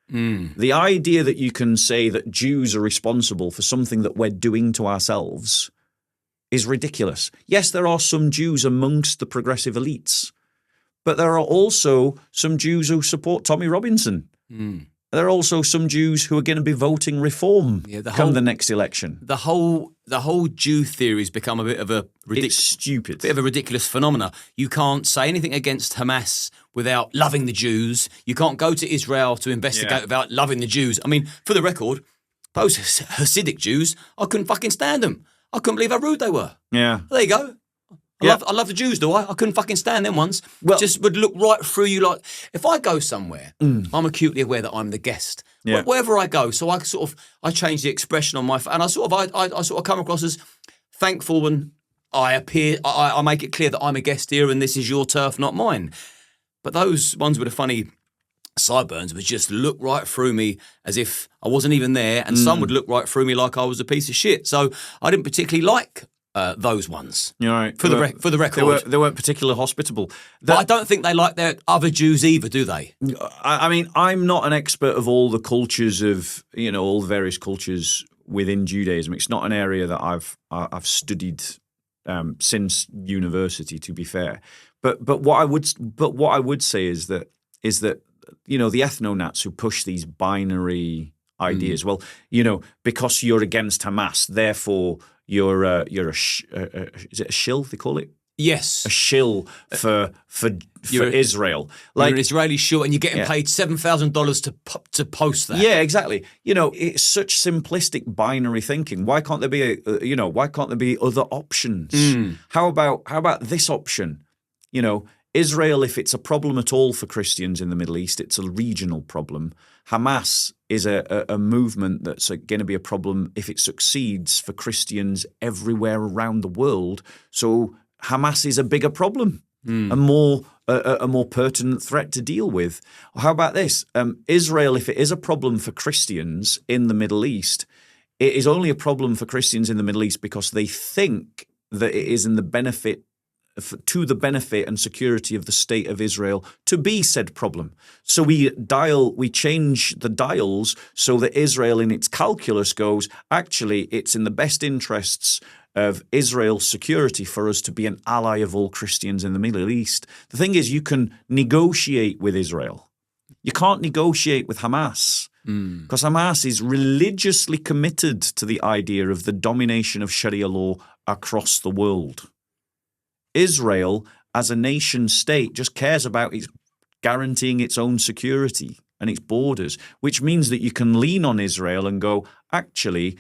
The idea that you can say that Jews are responsible for something that we're doing to ourselves is ridiculous. Yes, there are some Jews amongst the progressive elites, but there are also some Jews who support Tommy Robinson. There are also some Jews who are going to be voting reform come the next election. The whole Jew theory has become a bit of a ridiculous phenomena. You can't say anything against Hamas without loving the Jews. You can't go to Israel to investigate without loving the Jews. For the record, those Hasidic Jews, I couldn't fucking stand them. I couldn't believe how rude they were. Yeah. There you go. I love the Jews, do I? I couldn't fucking stand them ones. Well, just would look right through you like... If I go somewhere, I'm acutely aware that I'm the guest. Yeah. Wherever I go, so I change the expression on my... And I sort of come across as thankful when I make it clear that I'm a guest here and this is your turf, not mine. But those ones with the funny sideburns would just look right through me as if I wasn't even there, and some would look right through me like I was a piece of shit. So I didn't particularly like... those ones. You're right. For the record. They weren't particularly hospitable. But I don't think they like their other Jews either, do they? I'm not an expert of all the cultures of, all the various cultures within Judaism. It's not an area that I've studied since university, to be fair. But what I would say is that the ethno-nats who push these binary ideas. Well, because you're against Hamas, therefore you're is it a shill they call it? Yes. A shill for Israel. You're an Israeli shill, and you're getting paid $7,000 to post that. Yeah, exactly. It's such simplistic binary thinking. Why can't there be other options? How about this option? Israel, if it's a problem at all for Christians in the Middle East, it's a regional problem. Hamas is a movement that's going to be a problem if it succeeds for Christians everywhere around the world. So Hamas is a bigger problem, a more pertinent threat to deal with. How about this? Israel, if it is a problem for Christians in the Middle East, it is only a problem for Christians in the Middle East because they think that it is to the benefit and security of the state of Israel to be said problem. So we change the dials so that Israel in its calculus goes, actually, it's in the best interests of Israel's security for us to be an ally of all Christians in the Middle East. The thing is, you can negotiate with Israel. You can't negotiate with Hamas because Hamas is religiously committed to the idea of the domination of Sharia law across the world. Israel, as a nation state, just cares about its guaranteeing its own security and its borders, which means that you can lean on Israel and go, actually,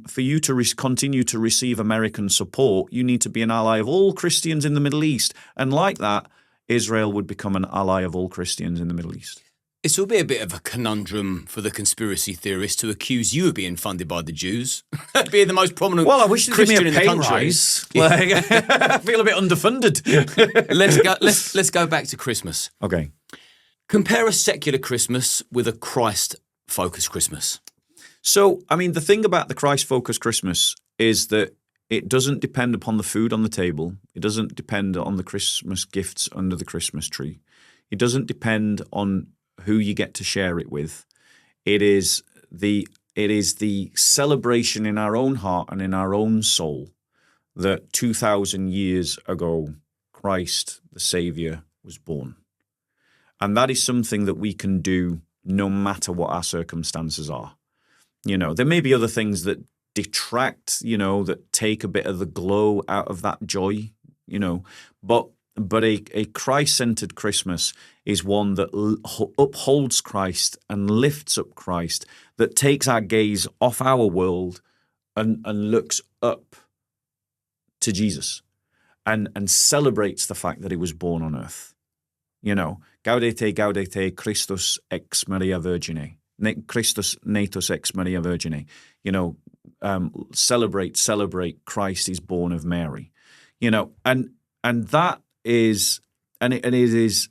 for you to continue to receive American support, you need to be an ally of all Christians in the Middle East. And like that, Israel would become an ally of all Christians in the Middle East. It will be a bit of a conundrum for the conspiracy theorists to accuse you of being funded by the Jews. Being the most prominent I wish they'd Christian give me a in the pay country. rise. I feel a bit underfunded. Let's go back to Christmas. Okay. Compare a secular Christmas with a Christ-focused Christmas. So, the thing about the Christ-focused Christmas is that it doesn't depend upon the food on the table. It doesn't depend on the Christmas gifts under the Christmas tree. It doesn't depend on who you get to share it with. It is the celebration in our own heart and in our own soul that 2,000 years ago, Christ, the Savior, was born. And that is something that we can do no matter what our circumstances are. There may be other things that detract, that take a bit of the glow out of that joy, but a Christ-centered Christmas is one that upholds Christ and lifts up Christ, that takes our gaze off our world and looks up to Jesus and celebrates the fact that he was born on earth. Gaudete, gaudete, Christus ex Maria Virgine. Christus natus ex Maria Virgine. Celebrate Christ is born of Mary. And that is, and it is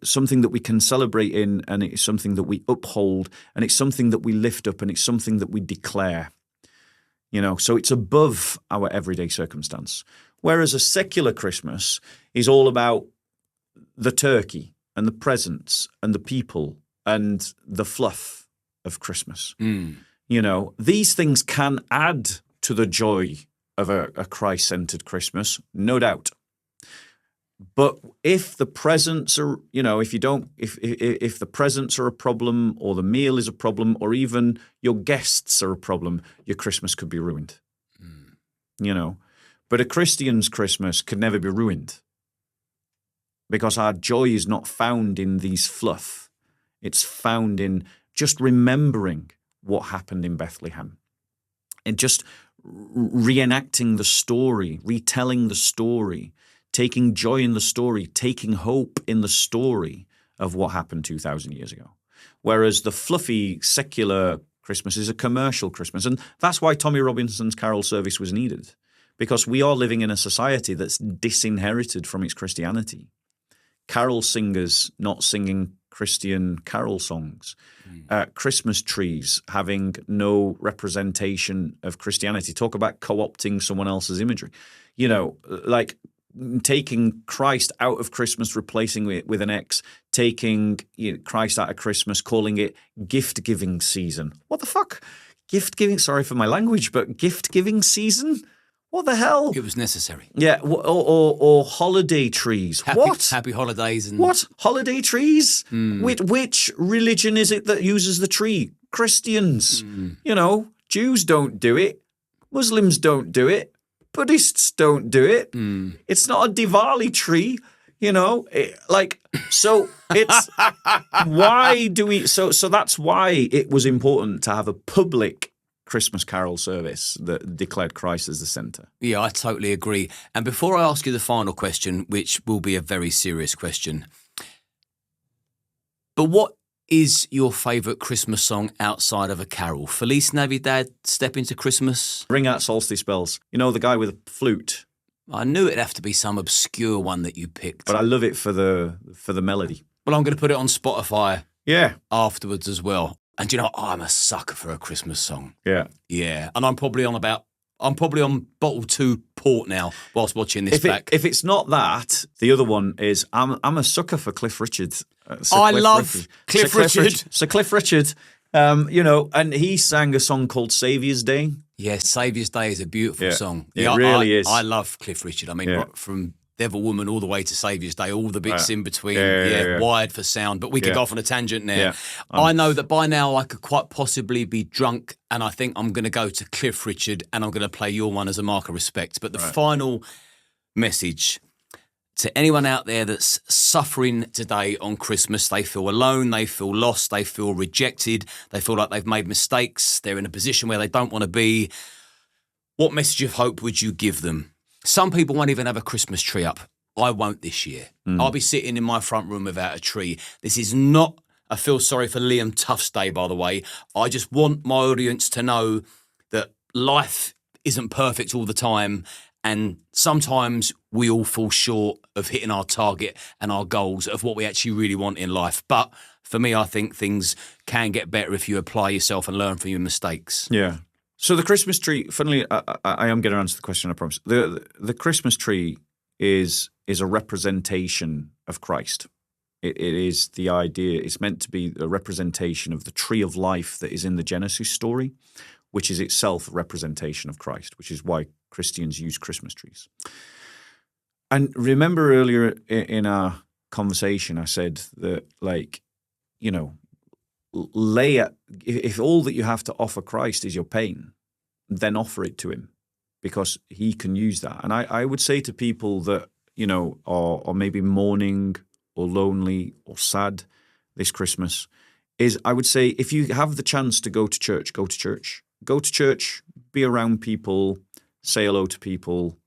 something that we can celebrate in, and it is something that we uphold, and it's something that we lift up, and it's something that we declare. So it's above our everyday circumstance. Whereas a secular Christmas is all about the turkey and the presents and the people and the fluff of Christmas. These things can add to the joy of a Christ-centered Christmas, no doubt. But if the presents are, if the presents are a problem, or the meal is a problem, or even your guests are a problem, your Christmas could be ruined. But a Christian's Christmas could never be ruined, because our joy is not found in these fluff. It's found in just remembering what happened in Bethlehem, and just reenacting the story, retelling the story, taking joy in the story, taking hope in the story of what happened 2,000 years ago. Whereas the fluffy secular Christmas is a commercial Christmas. And that's why Tommy Robinson's carol service was needed, because we are living in a society that's disinherited from its Christianity. Carol singers not singing Christian carol songs, Christmas trees having no representation of Christianity. Talk about co-opting someone else's imagery. Like taking Christ out of Christmas, replacing it with an X, taking Christ out of Christmas, calling it gift-giving season. What the fuck? Gift-giving, sorry for my language, but gift-giving season? What the hell? It was necessary. Yeah, or holiday trees. What? Happy holidays. And What? Holiday trees? Which religion is it that uses the tree? Christians. You know, Jews don't do it. Muslims don't do it. Buddhists don't do it. It's not a Diwali tree, you know. So it's why do we? So that's why it was important to have a public Christmas carol service that declared Christ as the centre. Yeah, I totally agree. And before I ask you the final question, which will be a very serious question, but what is your favourite Christmas song outside of a carol? Feliz Navidad, Step Into Christmas? Ring Out Solstice Bells. You know, the guy with the flute. I knew it'd have to be some obscure one that you picked. But I love it for the melody. Well, I'm going to put it on Spotify afterwards as well. And you know, I'm a sucker for a Christmas song. Yeah. Yeah. And I'm probably on bottle 2 port now whilst watching this back. If it's not that, the other one is I'm a sucker for Cliff Richard. I love Cliff Richard. So Cliff Richard, you know, and he sang a song called Saviour's Day. Yeah, Saviour's Day is a beautiful song. It really is. I love Cliff Richard. I mean, from Devil Woman all the way to Saviour's Day, all the bits in between. Wired for sound. But we could go off on a tangent now. Yeah. I know that by now I could quite possibly be drunk, and I think I'm going to go to Cliff Richard and I'm going to play your one as a mark of respect. But the final message to anyone out there that's suffering today on Christmas, they feel alone, they feel lost, they feel rejected, they feel like they've made mistakes, they're in a position where they don't want to be. What message of hope would you give them? Some people won't even have a Christmas tree up. I won't this year. I'll be sitting in my front room without a tree. This is not a feel sorry for Liam Tuffs Day, by the way. I just want my audience to know that life isn't perfect all the time, and sometimes we all fall short of hitting our target and our goals of what we actually really want in life. But for me, I think things can get better if you apply yourself and learn from your mistakes. Yeah. So the Christmas tree, funnily, I am going to answer the question, I promise. The Christmas tree is a representation of Christ. It is the idea, it's meant to be a representation of the tree of life that is in the Genesis story, which is itself a representation of Christ, which is why Christians use Christmas trees. And remember earlier in our conversation, I said that, like, you know, if all that you have to offer Christ is your pain, then offer it to him, because he can use that. And I would say to people that, you know, are maybe mourning or lonely or sad this Christmas, is I would say, if you have the chance to go to church, go to church. Go to church, be around people, say hello to people,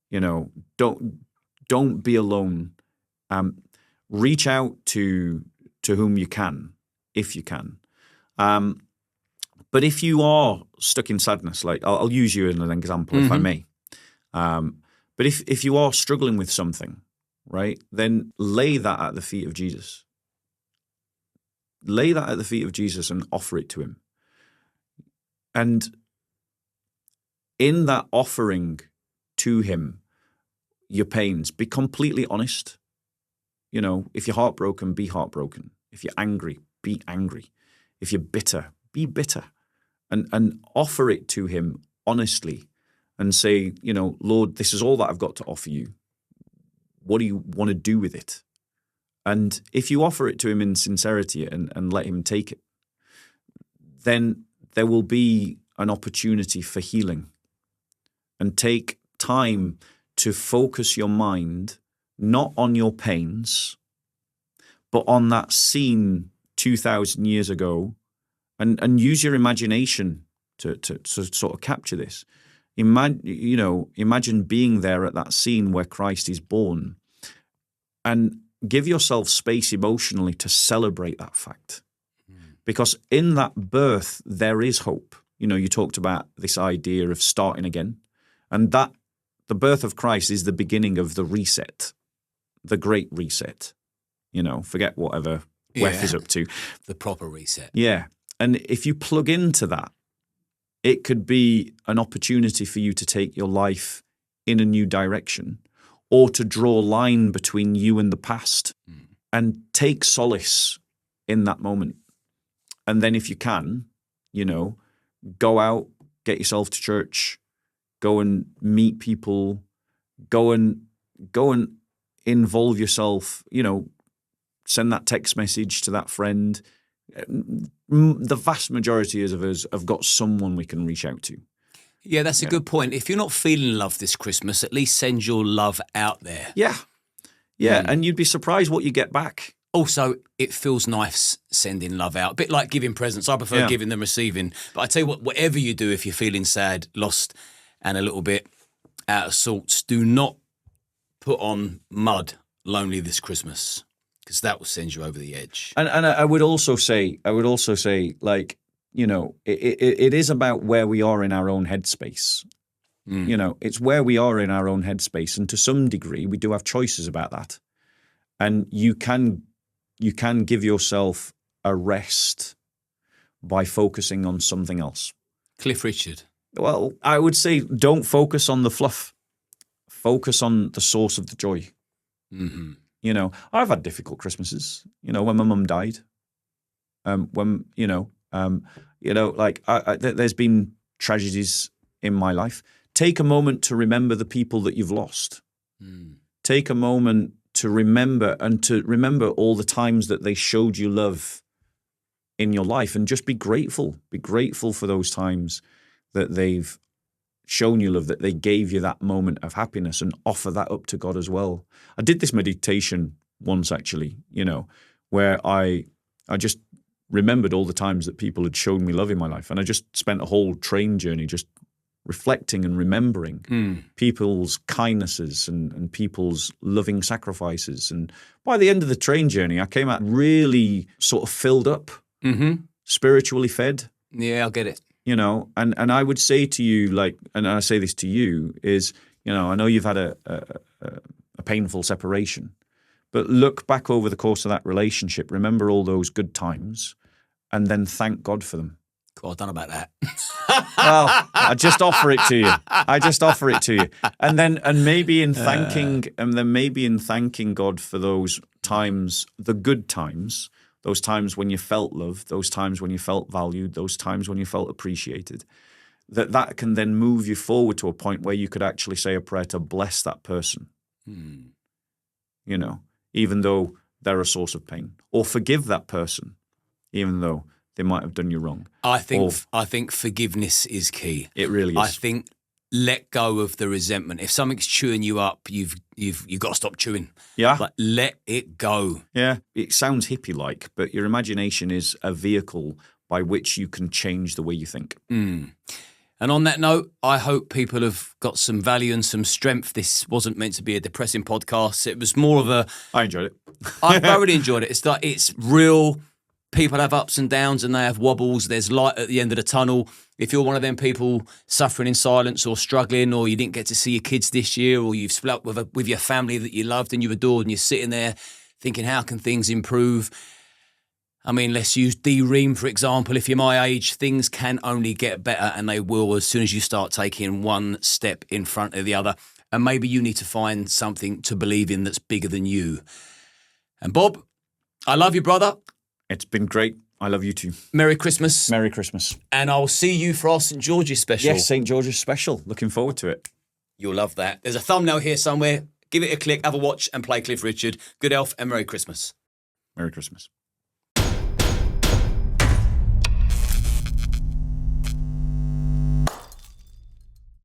you know, don't be alone. Reach out to whom you can, if you can. But if you are stuck in sadness, like I'll use you as an example, if I may. But if you are struggling with something, right, then lay that at the feet of Jesus. Lay that at the feet of Jesus and offer it to him. And in that offering to him your pains, be completely honest. You know, if you're heartbroken, be heartbroken. If you're angry, be angry. If you're bitter, be bitter. And offer it to him honestly and say, you know, Lord, this is all that I've got to offer you. What do you want to do with it? And if you offer it to him in sincerity and let him take it, then there will be an opportunity for healing. And take time to focus your mind not on your pains, but on that scene 2,000 years ago, and use your imagination to sort of capture this. Imagine being there at that scene where Christ is born, and give yourself space emotionally to celebrate that fact. Because in that birth, there is hope. You know, you talked about this idea of starting again, and that the birth of Christ is the beginning of the reset, the great reset. You know, forget whatever WEF is up to. The proper reset. Yeah. And if you plug into that, it could be an opportunity for you to take your life in a new direction, or to draw a line between you and the past and take solace in that moment. And then if you can, you know, go out, get yourself to church, go and meet people, go and involve yourself, you know, send that text message to that friend, The vast majority of us have got someone we can reach out to. Yeah, that's a good point. If you're not feeling love this Christmas, at least send your love out there. Yeah. And you'd be surprised what you get back. Also, it feels nice sending love out. A bit like giving presents. I prefer giving than receiving. But I tell you what, whatever you do, if you're feeling sad, lost, and a little bit out of sorts, do not put on mud lonely this Christmas, because that will send you over the edge. And I would also say, like, you know, it is about where we are in our own headspace. You know, it's where we are in our own headspace. And to some degree, we do have choices about that. And you can give yourself a rest by focusing on something else. Cliff Richard. Well, I would say don't focus on the fluff. Focus on the source of the joy. Mm-hmm. You know, I've had difficult Christmases, you know, when my mum died. There's been tragedies in my life. Take a moment to remember the people that you've lost. Take a moment to remember all the times that they showed you love in your life, and just be grateful. Be grateful for those times that they've shown you love, that they gave you that moment of happiness, and offer that up to God as well. I did this meditation once, actually, you know, where I just remembered all the times that people had shown me love in my life. And I just spent a whole train journey just reflecting and remembering people's kindnesses and people's loving sacrifices. And by the end of the train journey, I came out really sort of filled up, spiritually fed. Yeah, I'll get it. You know, and I would say to you, like, and I say this to you, is, you know, I know you've had a painful separation, but look back over the course of that relationship, remember all those good times, and then thank God for them. Cool, I don't know about that. Well, I just offer it to you. And maybe in thanking God for those times, the good times, those times when you felt loved, those times when you felt valued, those times when you felt appreciated, that can then move you forward to a point where you could actually say a prayer to bless that person, you know, even though they're a source of pain, or forgive that person, even though they might have done you wrong. I think forgiveness is key. It really is. I think let go of the resentment. If something's chewing you up, you've got to stop chewing. Yeah. Like, let it go. Yeah. It sounds hippie-like, but your imagination is a vehicle by which you can change the way you think. And on that note, I hope people have got some value and some strength. This wasn't meant to be a depressing podcast. It was more of a... I enjoyed it. I thoroughly enjoyed it. It's like, it's real. People have ups and downs and they have wobbles. There's light at the end of the tunnel. If you're one of them people suffering in silence or struggling, or you didn't get to see your kids this year, or you've split up with your family that you loved and you adored, and you're sitting there thinking, how can things improve? I mean, let's use 𝐷𝐸↑, for example. If you're my age, things can only get better, and they will as soon as you start taking one step in front of the other. And maybe you need to find something to believe in that's bigger than you. And Bob, I love you, brother. It's been great. I love you too. Merry Christmas. Merry Christmas. And I'll see you for our St. George's special. Yes, St. George's special. Looking forward to it. You'll love that. There's a thumbnail here somewhere. Give it a click, have a watch, and play Cliff Richard. Good health and Merry Christmas. Merry Christmas.